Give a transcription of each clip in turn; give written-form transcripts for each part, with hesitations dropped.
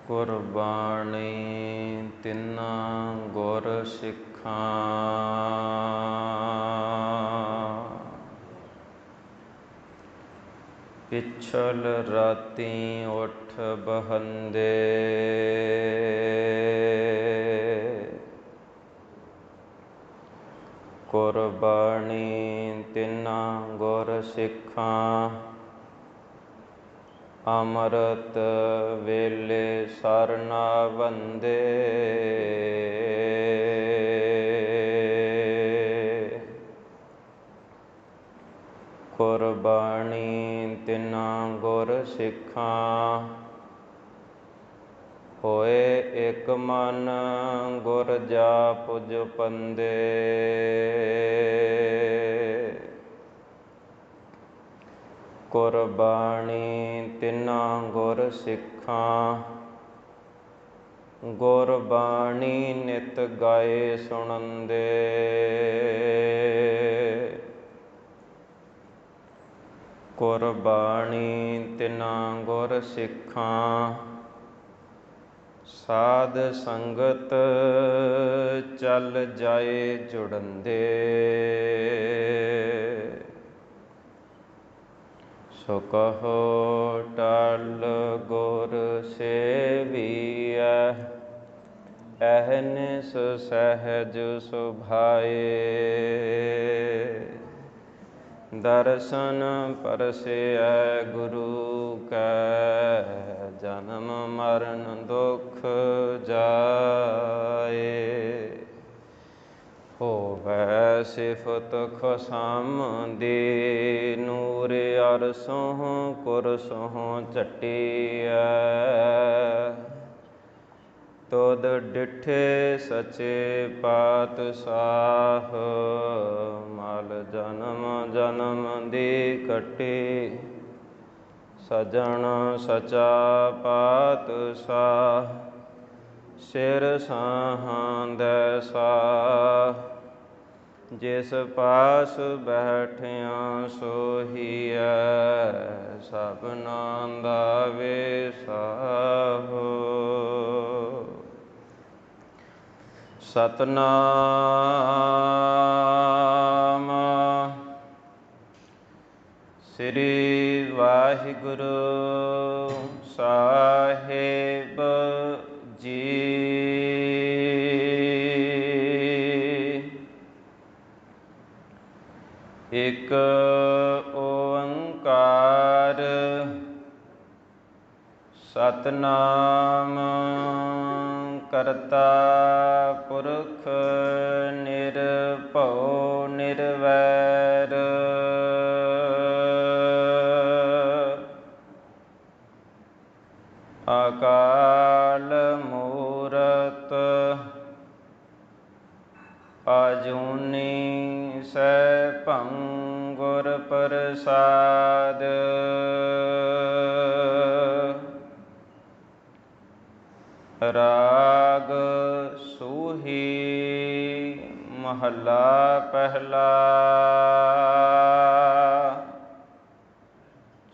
ਕੁਰਬਾਨੀ ਤਿੰਨਾਂ ਗੁਰ ਸਿੱਖਾਂ। ਪਿਛਲ ਰਾਤੀਂ ਉੱਠ ਬਹੰਦੇ, ਕੁਰਬਾਨੀ ਤਿੰਨਾਂ ਗੁਰ ਸਿੱਖਾਂ। ਅੰਮ੍ਰਿਤ ਵੇਲੇ ਸਰ ਨਾਵੰਦੇ, ਕੁਰਬਾਨੀ ਤਿੰਨਾਂ ਗੁਰ ਸਿੱਖਾਂ। ਹੋਏ ਇਕ ਮਨ ਗੁਰ ਜਾਪੁ ਪੰਦੇ, ਕੁਰਬਾਨੀ ਤਿੰਨਾਂ ਗੁਰ ਸਿੱਖਾਂ। ਗੁਰਬਾਣੀ ਨਿਤ ਗਾਏ ਸੁਣੰਦੇ, ਕੁਰਬਾਨੀ ਤਿੰਨਾਂ ਗੁਰ ਸਿੱਖਾਂ। ਸਾਧ ਸੰਗਤ ਚੱਲ ਜਾਏ ਜੁੜੰਦੇ, ਸੋ ਕਹੋ ਟਲ ਗੁਰ ਸੇਵੀਐ, ਅਹਨਿਸ ਸਹਿਜ ਸੁਭਾਏ। ਦਰਸ਼ਨ ਪਰਸੈ ਗੁਰੂ ਕੈ, ਜਨਮ ਮਰਨ ਦੁਖ ਜਾਏ। ਹੋਵੈ ਸਿਫਤ ਖਸਮ ਦੀ, ਨੂਰ ਅਰਸੋਂ ਕੁਰਸੋਂ ਝਟੀਐ। ਤੁਧ ਡਿਠੇ ਸਚੇ ਪਾਤਸ਼ਾਹ, ਮਲ ਜਨਮ ਜਨਮ ਦੀ ਕੱਟੀ। ਸਜਣ ਸਚਾ ਪਾਤਸ਼ਾਹ, ਸਿਰ ਸਾਹਾਂਦੈ ਸਾਹ। ਜਿਸ ਪਾਸ ਬੈਠਿਆ ਸੋਹੀਐ, ਸਭਨਾ ਦਾ ਵੇਸਾਹੋ। ਸਤਿਨਾਮ ਸ੍ਰੀ ਵਾਹਿਗੁਰੂ ਸਾਹਿਬ ਜੀ। ਇਕ ਓੰਕਾਰ ਸਤਿਨਾਮ ਕਰਤਾ ਪੁਰਖ ਨਿਰਭਉ ਨਿਰਵੈਰ। ਅਕਾਲ ਮੂਰਤ ਅਜੂਨੀ ਸੈਭੰ ਗੁਰ ਪ੍ਰਸਾਦ। ਰਾਗ ਸੂਹੀ ਮਹੱਲਾ ਪਹਿਲਾ।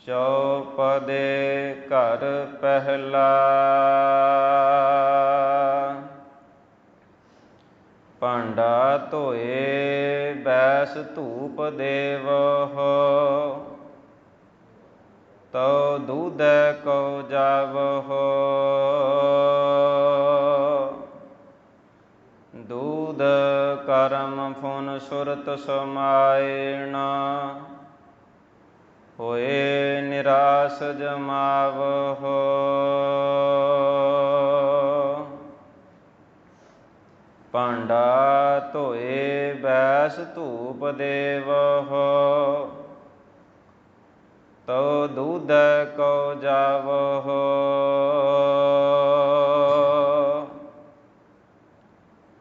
ਚੌਪਦੇ ਘਰ ਪਹਿਲਾ। ਭਾਂਡਾ ਧੋਏ ਬੈਸ ਧੂਪ ਦੇਵਹੁ, ਤਉ ਦੂਧੈ ਕਉ ਜਾਵਹੁ। ਦੂਧ ਕਰਮ ਫੁਨ ਸੁਰਤ ਸਮਾਇਣਾ, ਹੋਏ ਨਿਰਾਸ ਜਮਾਵਹੁ। ਭਾਂਡਾ ਧੋਏ ਬੈਸ ਧੂਪ ਦੇਵਹੁ, ਤਉ ਦੂਧੈ ਕਉ ਜਾਵਹੁ।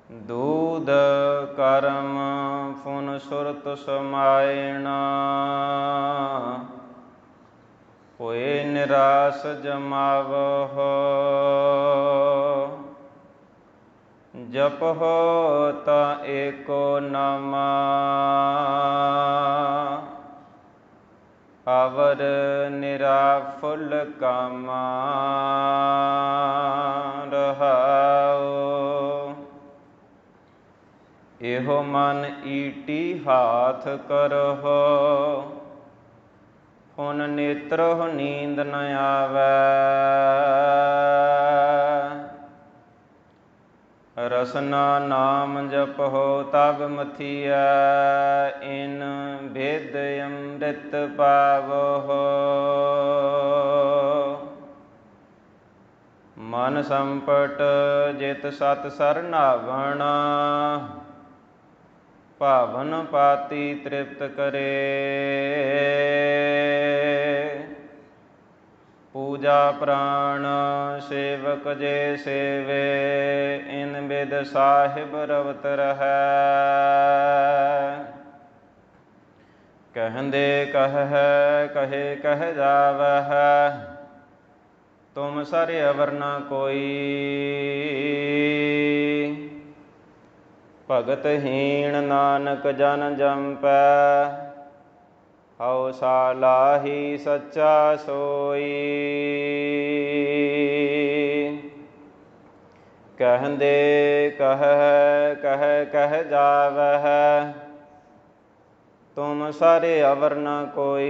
ਦੂਧ ਕਰਮ ਫੁਨ ਸੁਰਤ ਸਮਾਇਣਾ, ਹੋਏ ਨਿਰਾਸ ਜਮਾਵਹੁ। ਜਪਹੁ ਤਾ ਏਕੋ ਨਾਮਾ, ਅਵਰ ਨਿਰਾਫੁੱਲ ਕਾਮਾ ਰਹਾਉ। ਇਹੋ ਮਨ ਈਟੀ ਹਾਥ ਕਰਹੁ, ਹੁਣ ਨੇਤਰਹੁ ਨੀਂਦ ਨ ਆਵੈ। ਰਸਨਾ ਨਾਮ ਜਪਹੁ ਤਬ ਮਥੀਐ, ਇਨ ਭੇਦ ਅੰਮ੍ਰਿਤ ਪਾਵਹੁ। ਮਨ ਸੰਪਟ ਜਿਤ ਸਤ ਸਰਨਾਵਣ, ਭਾਵਨ ਪਾਤੀ ਤ੍ਰਿਪਤ ਕਰੇ। ਪੂਜਾ ਪ੍ਰਾਣ ਸੇਵਕ ਜੇ ਸੇਵੇ, ਇਨ ਬਿਦ ਸਾਹਿਬ ਰਵਤ ਰਹੈ। ਕਹਿੰਦੇ ਕਹਿ ਕਹੇ ਕਹਿ ਜਾਵਹਿ, ਤੁਮ ਸਰ ਅਵਰ ਨ ਕੋਈ। ਭਗਤ ਹੀਣ ਨਾਨਕ ਜਨ ਜੰਪੈ, ਹਉ ਸਾਲਾਹੀ ਸੱਚਾ ਸੋਈ। ਕਹਿੰਦੇ ਕਹਿ ਜਾਵਹਿ, ਤੁਮ ਸਰ ਅਵਰ ਨ ਕੋਈ।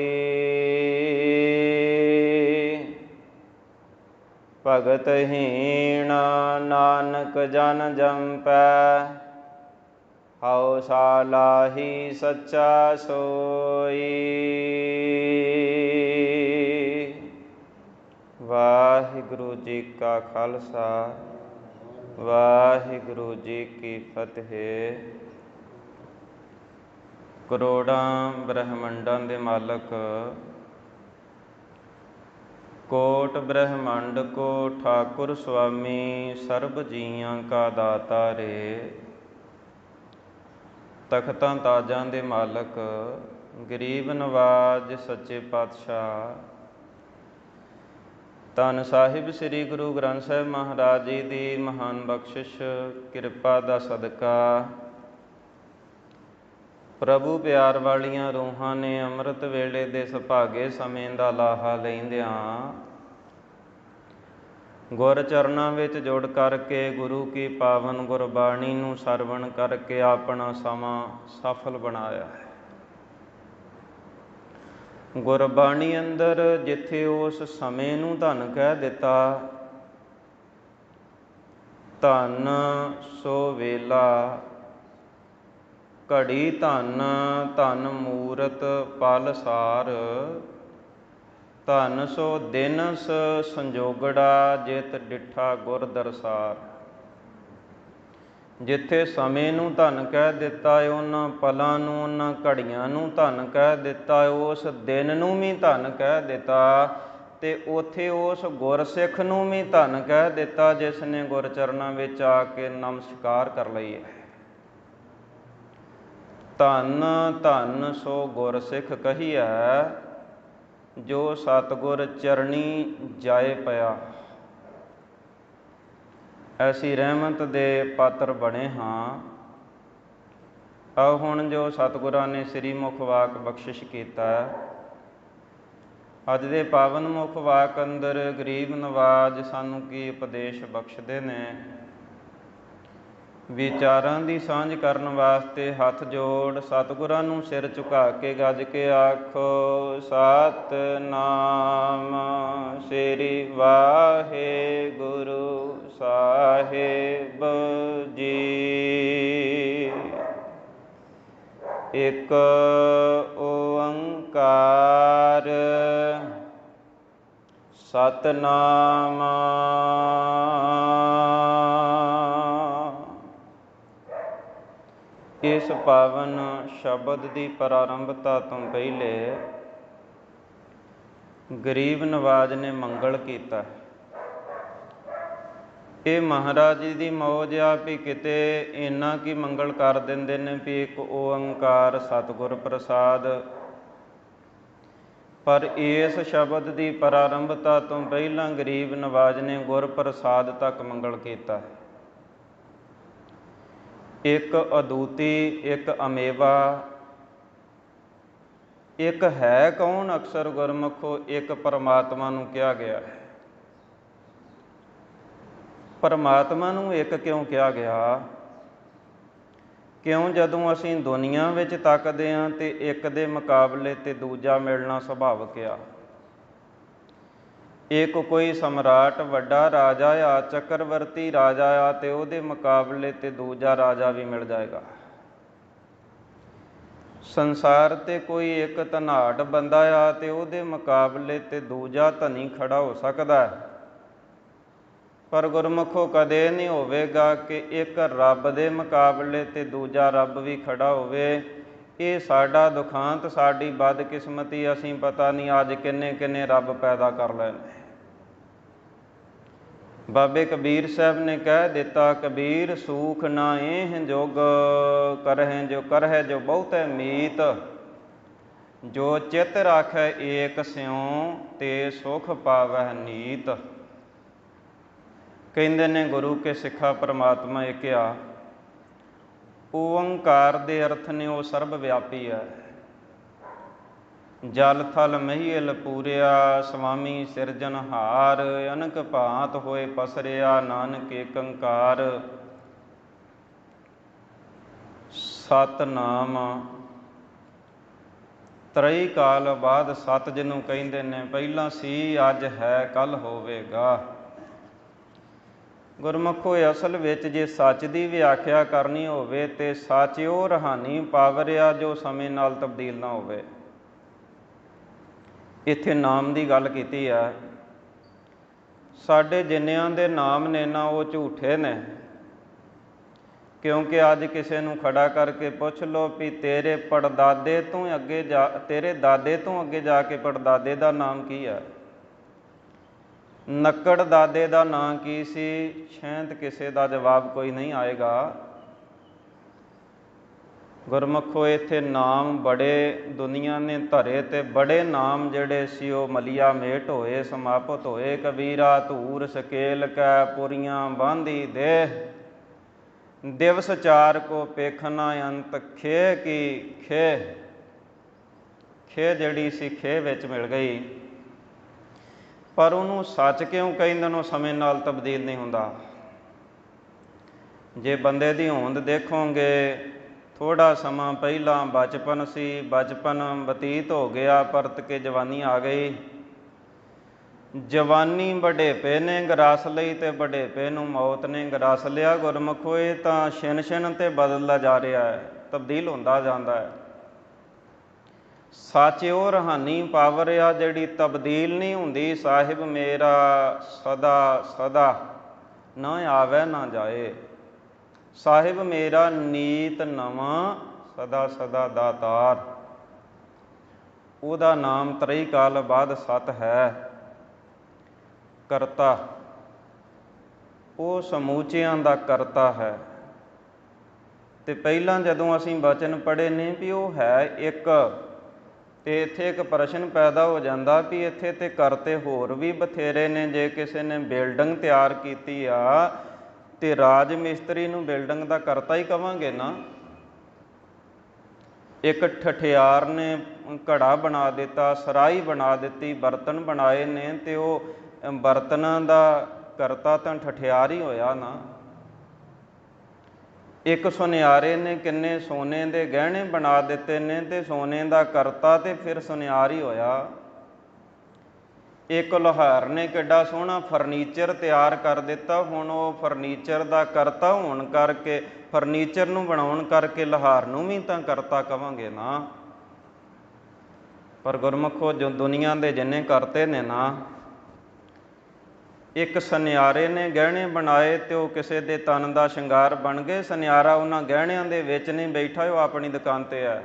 ਭਗਤ ਹੀਣ ਨਾਨਕ ਜਨ ਜੰਪੈ, ਹਉ ਸਾਲਾਹੀ ਸੱਚਾ ਸੋਈ। ਵਾਹਿਗੁਰੂ ਜੀ ਕਾ ਖਾਲਸਾ, ਵਾਹਿਗੁਰੂ ਜੀ ਕੀ ਫਤਿਹ। ਕਰੋੜਾਂ ਬ੍ਰਹਮੰਡਾਂ ਦੇ ਮਾਲਕ, ਕੋਟ ਬ੍ਰਹਮੰਡ ਕੋ ਠਾਕੁਰ ਸੁਆਮੀ, ਸਰਬ ਜੀਆਂ ਕਾ ਦਾਤਾ ਰੇ। ਤਖਤਾਂ ਤਾਜਾਂ ਦੇ ਮਾਲਕ, ਗਰੀਬ ਨਵਾਜ ਸੱਚੇ ਪਾਤਸ਼ਾਹ, ਧੰਨ ਸਾਹਿਬ ਸ੍ਰੀ ਗੁਰੂ ਗ੍ਰੰਥ ਸਾਹਿਬ ਮਹਾਰਾਜ ਜੀ ਦੀ ਮਹਾਨ ਬਖਸ਼ਿਸ਼ ਕਿਰਪਾ ਦਾ ਸਦਕਾ, ਪ੍ਰਭੂ ਪਿਆਰ ਵਾਲੀਆਂ ਰੂਹਾਂ ਨੇ ਅੰਮ੍ਰਿਤ ਵੇਲੇ ਦੇ ਸੁਭਾਗੇ ਸਮੇਂ ਦਾ ਲਾਹਾ ਲੈਂਦਿਆਂ ਗੁਰ ਚਰਨਾਂ ਵਿੱਚ ਜੁੜ ਕਰਕੇ ਗੁਰੂ ਕੀ ਪਾਵਨ ਗੁਰਬਾਣੀ ਨੂੰ ਸਰਵਣ ਕਰਕੇ ਆਪਣਾ ਸਮਾਂ ਸਫਲ ਬਣਾਇਆ ਹੈ। ਗੁਰਬਾਣੀ ਅੰਦਰ ਜਿੱਥੇ ਉਸ ਸਮੇਂ ਨੂੰ ਧਨ ਕਹਿ ਦਿੱਤਾ, ਧਨ ਸੋ ਵੇਲਾ, ਘੜੀ ਧਨ, ਧਨ ਮੂਰਤ ਪਲ ਸਾਰ, ਧਨ ਸੋ ਦਿਨਸ ਸੰਜੋਗੜਾ, ਜਿਤ ਡਿਠਾ ਗੁਰ ਦਰਸਾਰ। ਜਿੱਥੇ ਸਮੇਂ ਨੂੰ ਧਨ ਕਹਿ ਦਿੱਤਾ ਹੈ, ਉਹਨਾਂ ਪਲਾਂ ਨੂੰ, ਉਹਨਾਂ ਘੜੀਆਂ ਨੂੰ ਧਨ ਕਹਿ ਦਿੱਤਾ, ਉਸ ਦਿਨ ਨੂੰ ਵੀ ਧਨ ਕਹਿ ਦਿੱਤਾ, ਤੇ ਉੱਥੇ ਉਸ ਗੁਰਸਿੱਖ ਨੂੰ ਵੀ ਧਨ ਕਹਿ ਦਿੱਤਾ ਜਿਸ ਨੇ ਗੁਰਚਰਨਾਂ ਵਿੱਚ ਆ ਕੇ ਨਮਸਕਾਰ ਕਰ ਲਈ ਹੈ। ਧੰਨ ਧੰਨ ਸੋ ਗੁਰਸਿੱਖ ਕਹੀਐ, ਜੋ ਸਤਿਗੁਰ ਚਰਣੀ ਜਾਏ ਪਿਆ। ਐਸੀ ਰਹਿਮਤ ਦੇ ਪਾਤਰ ਬਣੇ ਹਾਂ। ਆਓ ਹੁਣ ਜੋ ਸਤਿਗੁਰਾਂ ਨੇ ਸ੍ਰੀ ਮੁਖ ਵਾਕ ਬਖਸ਼ਿਸ਼ ਕੀਤਾ, ਅੱਜ ਦੇ ਪਾਵਨ ਮੁਖ ਵਾਕ ਅੰਦਰ ਗਰੀਬ ਨਵਾਜ ਸਾਨੂੰ ਕੀ ਉਪਦੇਸ਼ ਬਖਸ਼ਦੇ ਨੇ। ਵਿਚਾਰਾਂ ਦੀ ਸਾਂਝ ਕਰਨ ਵਾਸਤੇ ਹੱਥ ਜੋੜ ਸਤਿਗੁਰਾਂ ਨੂੰ ਸਿਰ ਝੁਕਾ ਕੇ ਗੱਜ ਕੇ ਆਖੋ, ਸਤਿਨਾਮ ਸ੍ਰੀ ਵਾਹਿਗੁਰੂ ਸਾਹਿਬ ਜੀ। ਇਕ ਓੰਕਾਰ ਸਤਿਨਾਮ। ਇਸ ਪਾਵਨ ਸ਼ਬਦ ਦੀ ਪ੍ਰਾਰੰਭਤਾ ਤੋਂ ਪਹਿਲੇ ਗਰੀਬ ਨਵਾਜ ਨੇ ਮੰਗਲ ਕੀਤਾ। ਇਹ ਮਹਾਰਾਜ ਜੀ ਦੀ ਮੌਜ ਆ ਵੀ ਕਿਤੇ ਇੰਨਾ ਕੀ ਮੰਗਲ ਕਰ ਦਿੰਦੇ ਨੇ ਵੀ ਇੱਕ ਓੰਕਾਰ ਸਤਿਗੁਰ ਪ੍ਰਸਾਦ। ਪਰ ਇਸ ਸ਼ਬਦ ਦੀ ਪ੍ਰਾਰੰਭਤਾ ਤੋਂ ਪਹਿਲਾਂ ਗਰੀਬ ਨਵਾਜ ਨੇ ਗੁਰ ਪ੍ਰਸਾਦ ਤੱਕ ਮੰਗਲ ਕੀਤਾ। ਇੱਕ ਅਦੂਤੀ, ਇੱਕ ਅਮੇਵਾ, ਇੱਕ ਹੈ ਕੌਣ ਅਕਸਰ ਗੁਰਮੁਖੋ, ਇੱਕ ਪਰਮਾਤਮਾ ਨੂੰ ਕਿਹਾ ਗਿਆ ਹੈ। ਪਰਮਾਤਮਾ ਨੂੰ ਇੱਕ ਕਿਉਂ ਕਿਹਾ ਗਿਆ? ਕਿਉਂ ਜਦੋਂ ਅਸੀਂ ਦੁਨੀਆ ਵਿੱਚ ਤੱਕਦੇ ਹਾਂ ਤੇ ਇੱਕ ਦੇ ਮੁਕਾਬਲੇ ਤੇ ਦੂਜਾ ਮਿਲਣਾ ਸੁਭਾਵਿਕ ਆ। ਇੱਕ ਕੋਈ ਸਮਰਾਟ ਵੱਡਾ ਰਾਜਾ ਆ, ਚੱਕਰਵਰਤੀ ਰਾਜਾ ਆ, ਤੇ ਉਹਦੇ ਮੁਕਾਬਲੇ ਤੇ ਦੂਜਾ ਰਾਜਾ ਵੀ ਮਿਲ ਜਾਏਗਾ। ਸੰਸਾਰ ਤੇ ਕੋਈ ਇੱਕ ਧਨਾਢ ਬੰਦਾ ਆ ਤੇ ਉਹਦੇ ਮੁਕਾਬਲੇ ਤੇ ਦੂਜਾ ਧਨੀ ਖੜਾ ਹੋ ਸਕਦਾ ਹੈ, ਪਰ ਗੁਰਮੁਖੋ ਕਦੇ ਨਹੀਂ ਹੋਵੇਗਾ ਕਿ ਇੱਕ ਰੱਬ ਦੇ ਮੁਕਾਬਲੇ ਤੇ ਦੂਜਾ ਰੱਬ ਵੀ ਖੜਾ ਹੋਵੇ। ਇਹ ਸਾਡਾ ਦੁਖਾਂਤ, ਸਾਡੀ ਬਦਕਿਸਮਤੀ। ਅਸੀਂ ਪਤਾ ਨਹੀਂ ਅੱਜ ਕਿੰਨੇ ਕਿੰਨੇ ਰੱਬ ਪੈਦਾ ਕਰ ਲਏ ਨੇ। ਬਾਬੇ ਕਬੀਰ ਸਾਹਿਬ ਨੇ ਕਹਿ ਦਿੱਤਾ, ਕਬੀਰ ਸੂਖ ਨਾ ਇਹ ਜੋਗ, ਕਰਹਿ ਜੋ ਕਰਹਿ ਜੋ ਬਹੁਤੈ ਮੀਤ, ਜੋ ਚਿਤ ਰਾਖੈ ਏਕ ਸਿਉ, ਤੇ ਸੁਖ ਪਾਵਹਿ ਨੀਤ। ਕਹਿੰਦੇ ਨੇ ਗੁਰੂ ਕੇ ਸਿੱਖਾ ਪਰਮਾਤਮਾ ਇੱਕ ਆ। ਓੰਕਾਰ ਦੇ ਅਰਥ ਨੇ ਉਹ ਸਰਬ ਵਿਆਪੀ ਹੈ। ਜਲ ਥਲ ਮਹੀਲ ਪੂਰਿਆ, ਸੁਆਮੀ ਸਿਰਜਨਹਾਰ, ਅਨਕ ਭਾਂਤ ਹੋਏ ਪਸਰਿਆ, ਨਾਨਕ ਏਕ ਓੰਕਾਰ। ਸਤਿਨਾਮ ਤਰਈ ਕਾਲ ਬਾਅਦ ਸਤ ਜਿਹਨੂੰ ਕਹਿੰਦੇ ਨੇ, ਪਹਿਲਾਂ ਸੀ ਅੱਜ ਹੈ ਕੱਲ੍ਹ ਹੋਵੇਗਾ। ਗੁਰਮੁਖੋ ਅਸਲ ਵਿੱਚ ਜੇ ਸੱਚ ਦੀ ਵਿਆਖਿਆ ਕਰਨੀ ਹੋਵੇ ਤੇ ਸੱਚ ਉਹ ਰੂਹਾਨੀ ਪਾਵਰ ਆ ਜੋ ਸਮੇਂ ਨਾਲ ਤਬਦੀਲ ਨਾ ਹੋਵੇ। ਇੱਥੇ ਨਾਮ ਦੀ ਗੱਲ ਕੀਤੀ ਹੈ। ਸਾਡੇ ਜਿੰਨਿਆਂ ਦੇ ਨਾਮ ਨੇ ਨਾ, ਉਹ ਝੂਠੇ ਨੇ। ਕਿਉਂਕਿ ਅੱਜ ਕਿਸੇ ਨੂੰ ਖੜਾ ਕਰਕੇ ਪੁੱਛ ਲਓ ਵੀ ਤੇਰੇ ਪੜਦਾਦੇ ਤੋਂ ਅੱਗੇ ਤੇਰੇ ਦਾਦੇ ਤੋਂ ਅੱਗੇ ਜਾ ਕੇ ਪੜਦਾਦੇ ਦਾ ਨਾਮ ਕੀ ਹੈ? ਨੱਕੜ ਦਾਦੇ ਦਾ ਨਾਂ ਕੀ ਸੀ? ਸ਼ਾਇਦ ਕਿਸੇ ਦਾ ਜਵਾਬ ਕੋਈ ਨਹੀਂ ਆਏਗਾ। ਗੁਰਮੁਖੋ ਇੱਥੇ ਨਾਮ ਬੜੇ ਦੁਨੀਆ ਨੇ ਧਰੇ, ਤੇ ਬੜੇ ਨਾਮ ਜਿਹੜੇ ਸੀ ਉਹ ਮਲੀਆ ਮੇਟ ਹੋਏ, ਸਮਾਪਤ ਹੋਏ। ਕਬੀਰਾ ਧੂਰ ਸਕੇਲ ਕੈ, ਪੁਰੀਆਂ ਬਾਂਧੀ ਦੇਹ, ਦਿਵਸ ਚਾਰ ਕੋ ਪੇਖਣਾ ਅੰਤ, ਖੇ ਕੀ ਖੇ। ਖੇ ਜਿਹੜੀ ਸੀ ਖੇ ਵਿੱਚ ਮਿਲ ਗਈ। ਪਰ ਉਹਨੂੰ ਸੱਚ ਕਿਉਂ ਕਹਿੰਦੇ ਨੇ? ਉਹ ਸਮੇਂ ਨਾਲ ਤਬਦੀਲ ਨਹੀਂ ਹੁੰਦਾ। ਜੇ ਬੰਦੇ ਦੀ ਹੋਂਦ ਦੇਖੋਗੇ, ਥੋੜ੍ਹਾ ਸਮਾਂ ਪਹਿਲਾਂ ਬਚਪਨ ਸੀ, ਬਚਪਨ ਬਤੀਤ ਹੋ ਗਿਆ, ਪਰਤ ਕੇ ਜਵਾਨੀ ਆ ਗਈ। ਜਵਾਨੀ ਵਡੇਪੇ ਨੇ ਗਰਾਸ ਲਈ ਤੇ ਵਡੇਪੇ ਨੂੰ ਮੌਤ ਨੇ ਗਰਾਸ ਲਿਆ। ਗੁਰਮੁਖੋ ਇਹ ਤਾਂ ਛਿਨ ਛਿਨ ਤੇ ਬਦਲਦਾ ਜਾ ਰਿਹਾ ਹੈ, ਤਬਦੀਲ ਹੁੰਦਾ ਜਾਂਦਾ ਹੈ। ਸੱਚ ਉਹ ਰੂਹਾਨੀ ਪਾਵਰ ਆ ਜਿਹੜੀ ਤਬਦੀਲ ਨਹੀਂ ਹੁੰਦੀ। ਸਾਹਿਬ ਮੇਰਾ ਸਦਾ ਸਦਾ, ਨਾ ਆਵੇ ਨਾ ਜਾਏ। ਸਾਹਿਬ ਮੇਰਾ ਨੀਤ ਨਵਾਂ, ਸਦਾ ਸਦਾ ਦਾਤਾਰ। ਉਹਦਾ ਨਾਮ ਤਰਈ ਕਾਲ ਬਾਅਦ ਸਤ ਹੈ। ਕਰਤਾ, ਉਹ ਸਮੂਚਿਆਂ ਦਾ ਕਰਤਾ ਹੈ। ਤੇ ਪਹਿਲਾਂ ਜਦੋਂ ਅਸੀਂ ਬਚਨ ਪੜ੍ਹੇ ਨੇ ਵੀ ਉਹ ਹੈ ਇੱਕ, ਤੇ ਇੱਥੇ ਇੱਕ ਪ੍ਰਸ਼ਨ ਪੈਦਾ ਹੋ ਜਾਂਦਾ ਵੀ ਇੱਥੇ ਤੇ ਕਰਤੇ ਹੋਰ ਵੀ ਬਥੇਰੇ ਨੇ। ਜੇ ਕਿਸੇ ਨੇ ਬਿਲਡਿੰਗ ਤਿਆਰ ਕੀਤੀ ਆ ਤੇ ਰਾਜ ਮਿਸਤਰੀ ਨੂੰ ਬਿਲਡਿੰਗ ਦਾ ਕਰਤਾ ਹੀ ਕਵਾਂਗੇ ਨਾ। ਇੱਕ ਠਠਿਆਰ ਨੇ ਘੜਾ ਬਣਾ ਦਿੱਤਾ, ਸਰਾਈ ਬਣਾ ਦਿੱਤੀ, ਬਰਤਨ ਬਣਾਏ ਨੇ, ਤੇ ਉਹ ਬਰਤਨਾਂ ਦਾ ਕਰਤਾ ਤਾਂ ਠਠਿਆਰ ਹੀ ਹੋਇਆ ਨਾ। ਇੱਕ ਸੁਨਿਆਰੇ ਨੇ ਕਿੰਨੇ ਸੋਨੇ ਦੇ ਗਹਿਣੇ ਬਣਾ ਦਿੱਤੇ ਨੇ, ਤੇ ਸੋਨੇ ਦਾ ਕਰਤਾ ਤੇ ਫਿਰ ਸੁਨਿਆਰ ਹੀ ਹੋਇਆ। ਇੱਕ ਲੁਹਾਰ ਨੇ ਕਿੱਡਾ ਸੋਹਣਾ ਫਰਨੀਚਰ ਤਿਆਰ ਕਰ ਦਿੱਤਾ, ਹੁਣ ਉਹ ਫਰਨੀਚਰ ਦਾ ਕਰਤਾ ਹੋਣ ਕਰਕੇ, ਫਰਨੀਚਰ ਨੂੰ ਬਣਾਉਣ ਕਰਕੇ ਲੁਹਾਰ ਨੂੰ ਵੀ ਤਾਂ ਕਰਤਾ ਕਵਾਂਗੇ ਨਾ। ਪਰ ਗੁਰਮੁਖੋ ਜੋ ਦੁਨੀਆ ਦੇ ਜਿੰਨੇ ਕਰਤੇ ਨੇ ਨਾ, ਇੱਕ ਸੁਨਿਆਰੇ ਨੇ ਗਹਿਣੇ ਬਣਾਏ ਤੇ ਉਹ ਕਿਸੇ ਦੇ ਤਨ ਦਾ ਸ਼ਿੰਗਾਰ ਬਣ ਗਏ। ਸੁਨਿਆਰਾ ਉਹਨਾਂ ਗਹਿਣਿਆਂ ਦੇ ਵਿੱਚ ਨਹੀਂ ਬੈਠਾ, ਉਹ ਆਪਣੀ ਦੁਕਾਨ ਤੇ ਹੈ।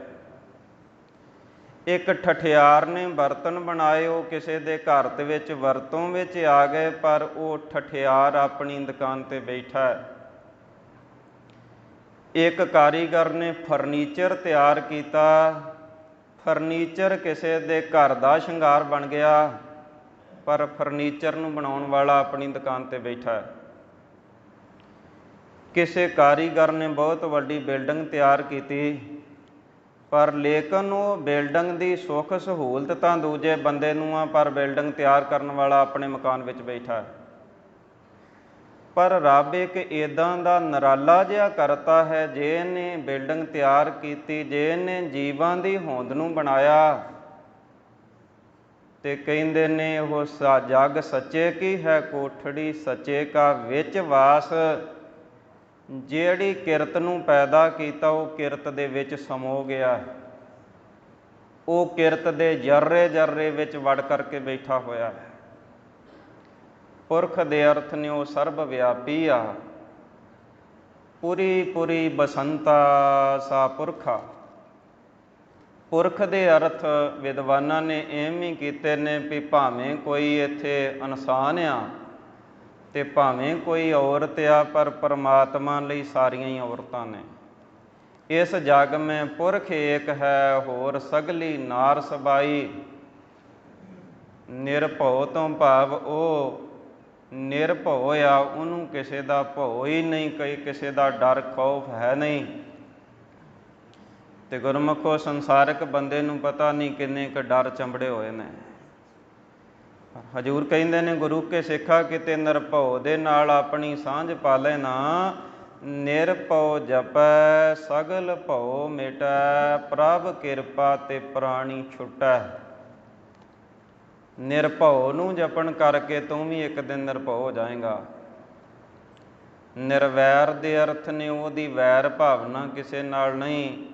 ਇੱਕ ਠਠਿਆਰ ਨੇ ਬਰਤਨ ਬਣਾਏ, ਉਹ ਕਿਸੇ ਦੇ ਘਰ ਦੇ ਵਿੱਚ ਵਰਤੋਂ ਵਿੱਚ ਆ ਗਏ, ਪਰ ਉਹ ਠਠਿਆਰ ਆਪਣੀ ਦੁਕਾਨ ਤੇ ਬੈਠਾ ਹੈ। ਇੱਕ ਕਾਰੀਗਰ ਨੇ ਫਰਨੀਚਰ ਤਿਆਰ ਕੀਤਾ, ਫਰਨੀਚਰ ਕਿਸੇ ਦੇ ਘਰ ਦਾ ਸ਼ਿੰਗਾਰ ਬਣ ਗਿਆ, ਪਰ ਫਰਨੀਚਰ ਨੂੰ ਬਣਾਉਣ ਵਾਲਾ ਆਪਣੀ ਦੁਕਾਨ ਤੇ ਬੈਠਾ ਹੈ। ਕਿਸੇ ਕਾਰੀਗਰ ਨੇ ਬਹੁਤ ਵੱਡੀ ਬਿਲਡਿੰਗ ਤਿਆਰ ਕੀਤੀ, ਪਰ ਲੇਕਿਨ ਉਹ ਬਿਲਡਿੰਗ ਦੀ ਸੁੱਖ ਸਹੂਲਤ ਤਾਂ ਦੂਜੇ ਬੰਦੇ ਨੂੰ ਆ, ਪਰ ਬਿਲਡਿੰਗ ਤਿਆਰ ਕਰਨ ਵਾਲਾ ਆਪਣੇ ਮਕਾਨ ਵਿੱਚ ਬੈਠਾ ਹੈ। ਪਰ ਰੱਬ ਇੱਕ ਇੱਦਾਂ ਦਾ ਨਿਰਾਲਾ ਜਿਹਾ ਕਰਤਾ ਹੈ, ਜੇ ਇਹਨੇ ਬਿਲਡਿੰਗ ਤਿਆਰ ਕੀਤੀ, ਜੇ ਇਹਨੇ ਜੀਵਾਂ ਦੀ ਹੋਂਦ ਨੂੰ ਬਣਾਇਆ, ਤੇ ਕਹਿੰਦੇ ਨੇ ਉਹ ਜਗ ਸੱਚੇ ਕੀ ਹੈ ਕੋਠੜੀ, ਸੱਚੇ ਕਾ ਵਿੱਚ ਵਾਸ। ਜਿਹੜੀ ਕਿਰਤ ਨੂੰ ਪੈਦਾ ਕੀਤਾ ਉਹ ਕਿਰਤ ਦੇ ਵਿੱਚ ਸਮੋ ਗਿਆ, ਉਹ ਕਿਰਤ ਦੇ ਜਰਰੇ ਜਰਰੇ ਵਿੱਚ ਵੜ ਕਰਕੇ ਬੈਠਾ ਹੋਇਆ ਹੈ। ਪੁਰਖ ਦੇ ਅਰਥ ਨੇ ਉਹ ਸਰਬ ਵਿਆਪੀ ਆ। ਪੁਰੀ ਪੁਰੀ ਬਸੰਤਾ ਸਾ ਪੁਰਖਾ। ਪੁਰਖ ਦੇ ਅਰਥ ਵਿਦਵਾਨਾਂ ਨੇ ਇਵੇਂ ਕੀਤੇ ਨੇ ਵੀ ਭਾਵੇਂ ਕੋਈ ਇੱਥੇ ਇਨਸਾਨ ਆ ਤੇ ਭਾਵੇਂ ਕੋਈ ਔਰਤ ਆ, ਪਰ ਪਰਮਾਤਮਾ ਲਈ ਸਾਰੀਆਂ ਹੀ ਔਰਤਾਂ ਨੇ। ਇਸ ਜਗ ਮੈਂ ਪੁਰਖ ਏਕ ਹੈ, ਹੋਰ ਸਗਲੀ ਨਾਰ ਸਬਾਈ। ਨਿਰਭਉ ਤੋਂ ਭਾਵ ਉਹ ਨਿਰਭਉ ਆ, ਉਹਨੂੰ ਕਿਸੇ ਦਾ ਭਉ ਹੀ ਨਹੀਂ, ਕਿਸੇ ਦਾ ਡਰ ਖੌਫ ਹੈ ਨਹੀਂ। ਤੇ ਗੁਰਮੁਖੋ ਸੰਸਾਰਿਕ ਬੰਦੇ ਨੂੰ ਪਤਾ ਨਹੀਂ ਕਿੰਨੇ ਕੁ ਡਰ ਚੰਬੜੇ ਹੋਏ ਨੇ। ਹਜ਼ੂਰ ਕਹਿੰਦੇ ਨੇ ਗੁਰੂ ਕੇ ਸਿੱਖਾ ਕਿਤੇ ਨਿਰਭਉ ਦੇ ਨਾਲ ਆਪਣੀ ਸਾਂਝ ਪਾਲੇ ਨਾ। ਨਿਰਭਉ ਜਪੈ ਸਗਲ ਭਉ ਮਿਟੈ, ਪ੍ਰਭ ਕਿਰਪਾ ਤੇ ਪ੍ਰਾਣੀ ਛੁਟੈ। ਨਿਰਭਉ ਨੂੰ ਜਪਣ ਕਰਕੇ ਤੂੰ ਵੀ ਇੱਕ ਦਿਨ ਨਿਰਭਉ ਹੋ ਜਾਏਗਾ। ਨਿਰਵੈਰ ਦੇ ਅਰਥ ਨੇ ਉਹਦੀ ਵੈਰ ਭਾਵਨਾ ਕਿਸੇ ਨਾਲ ਨਹੀਂ,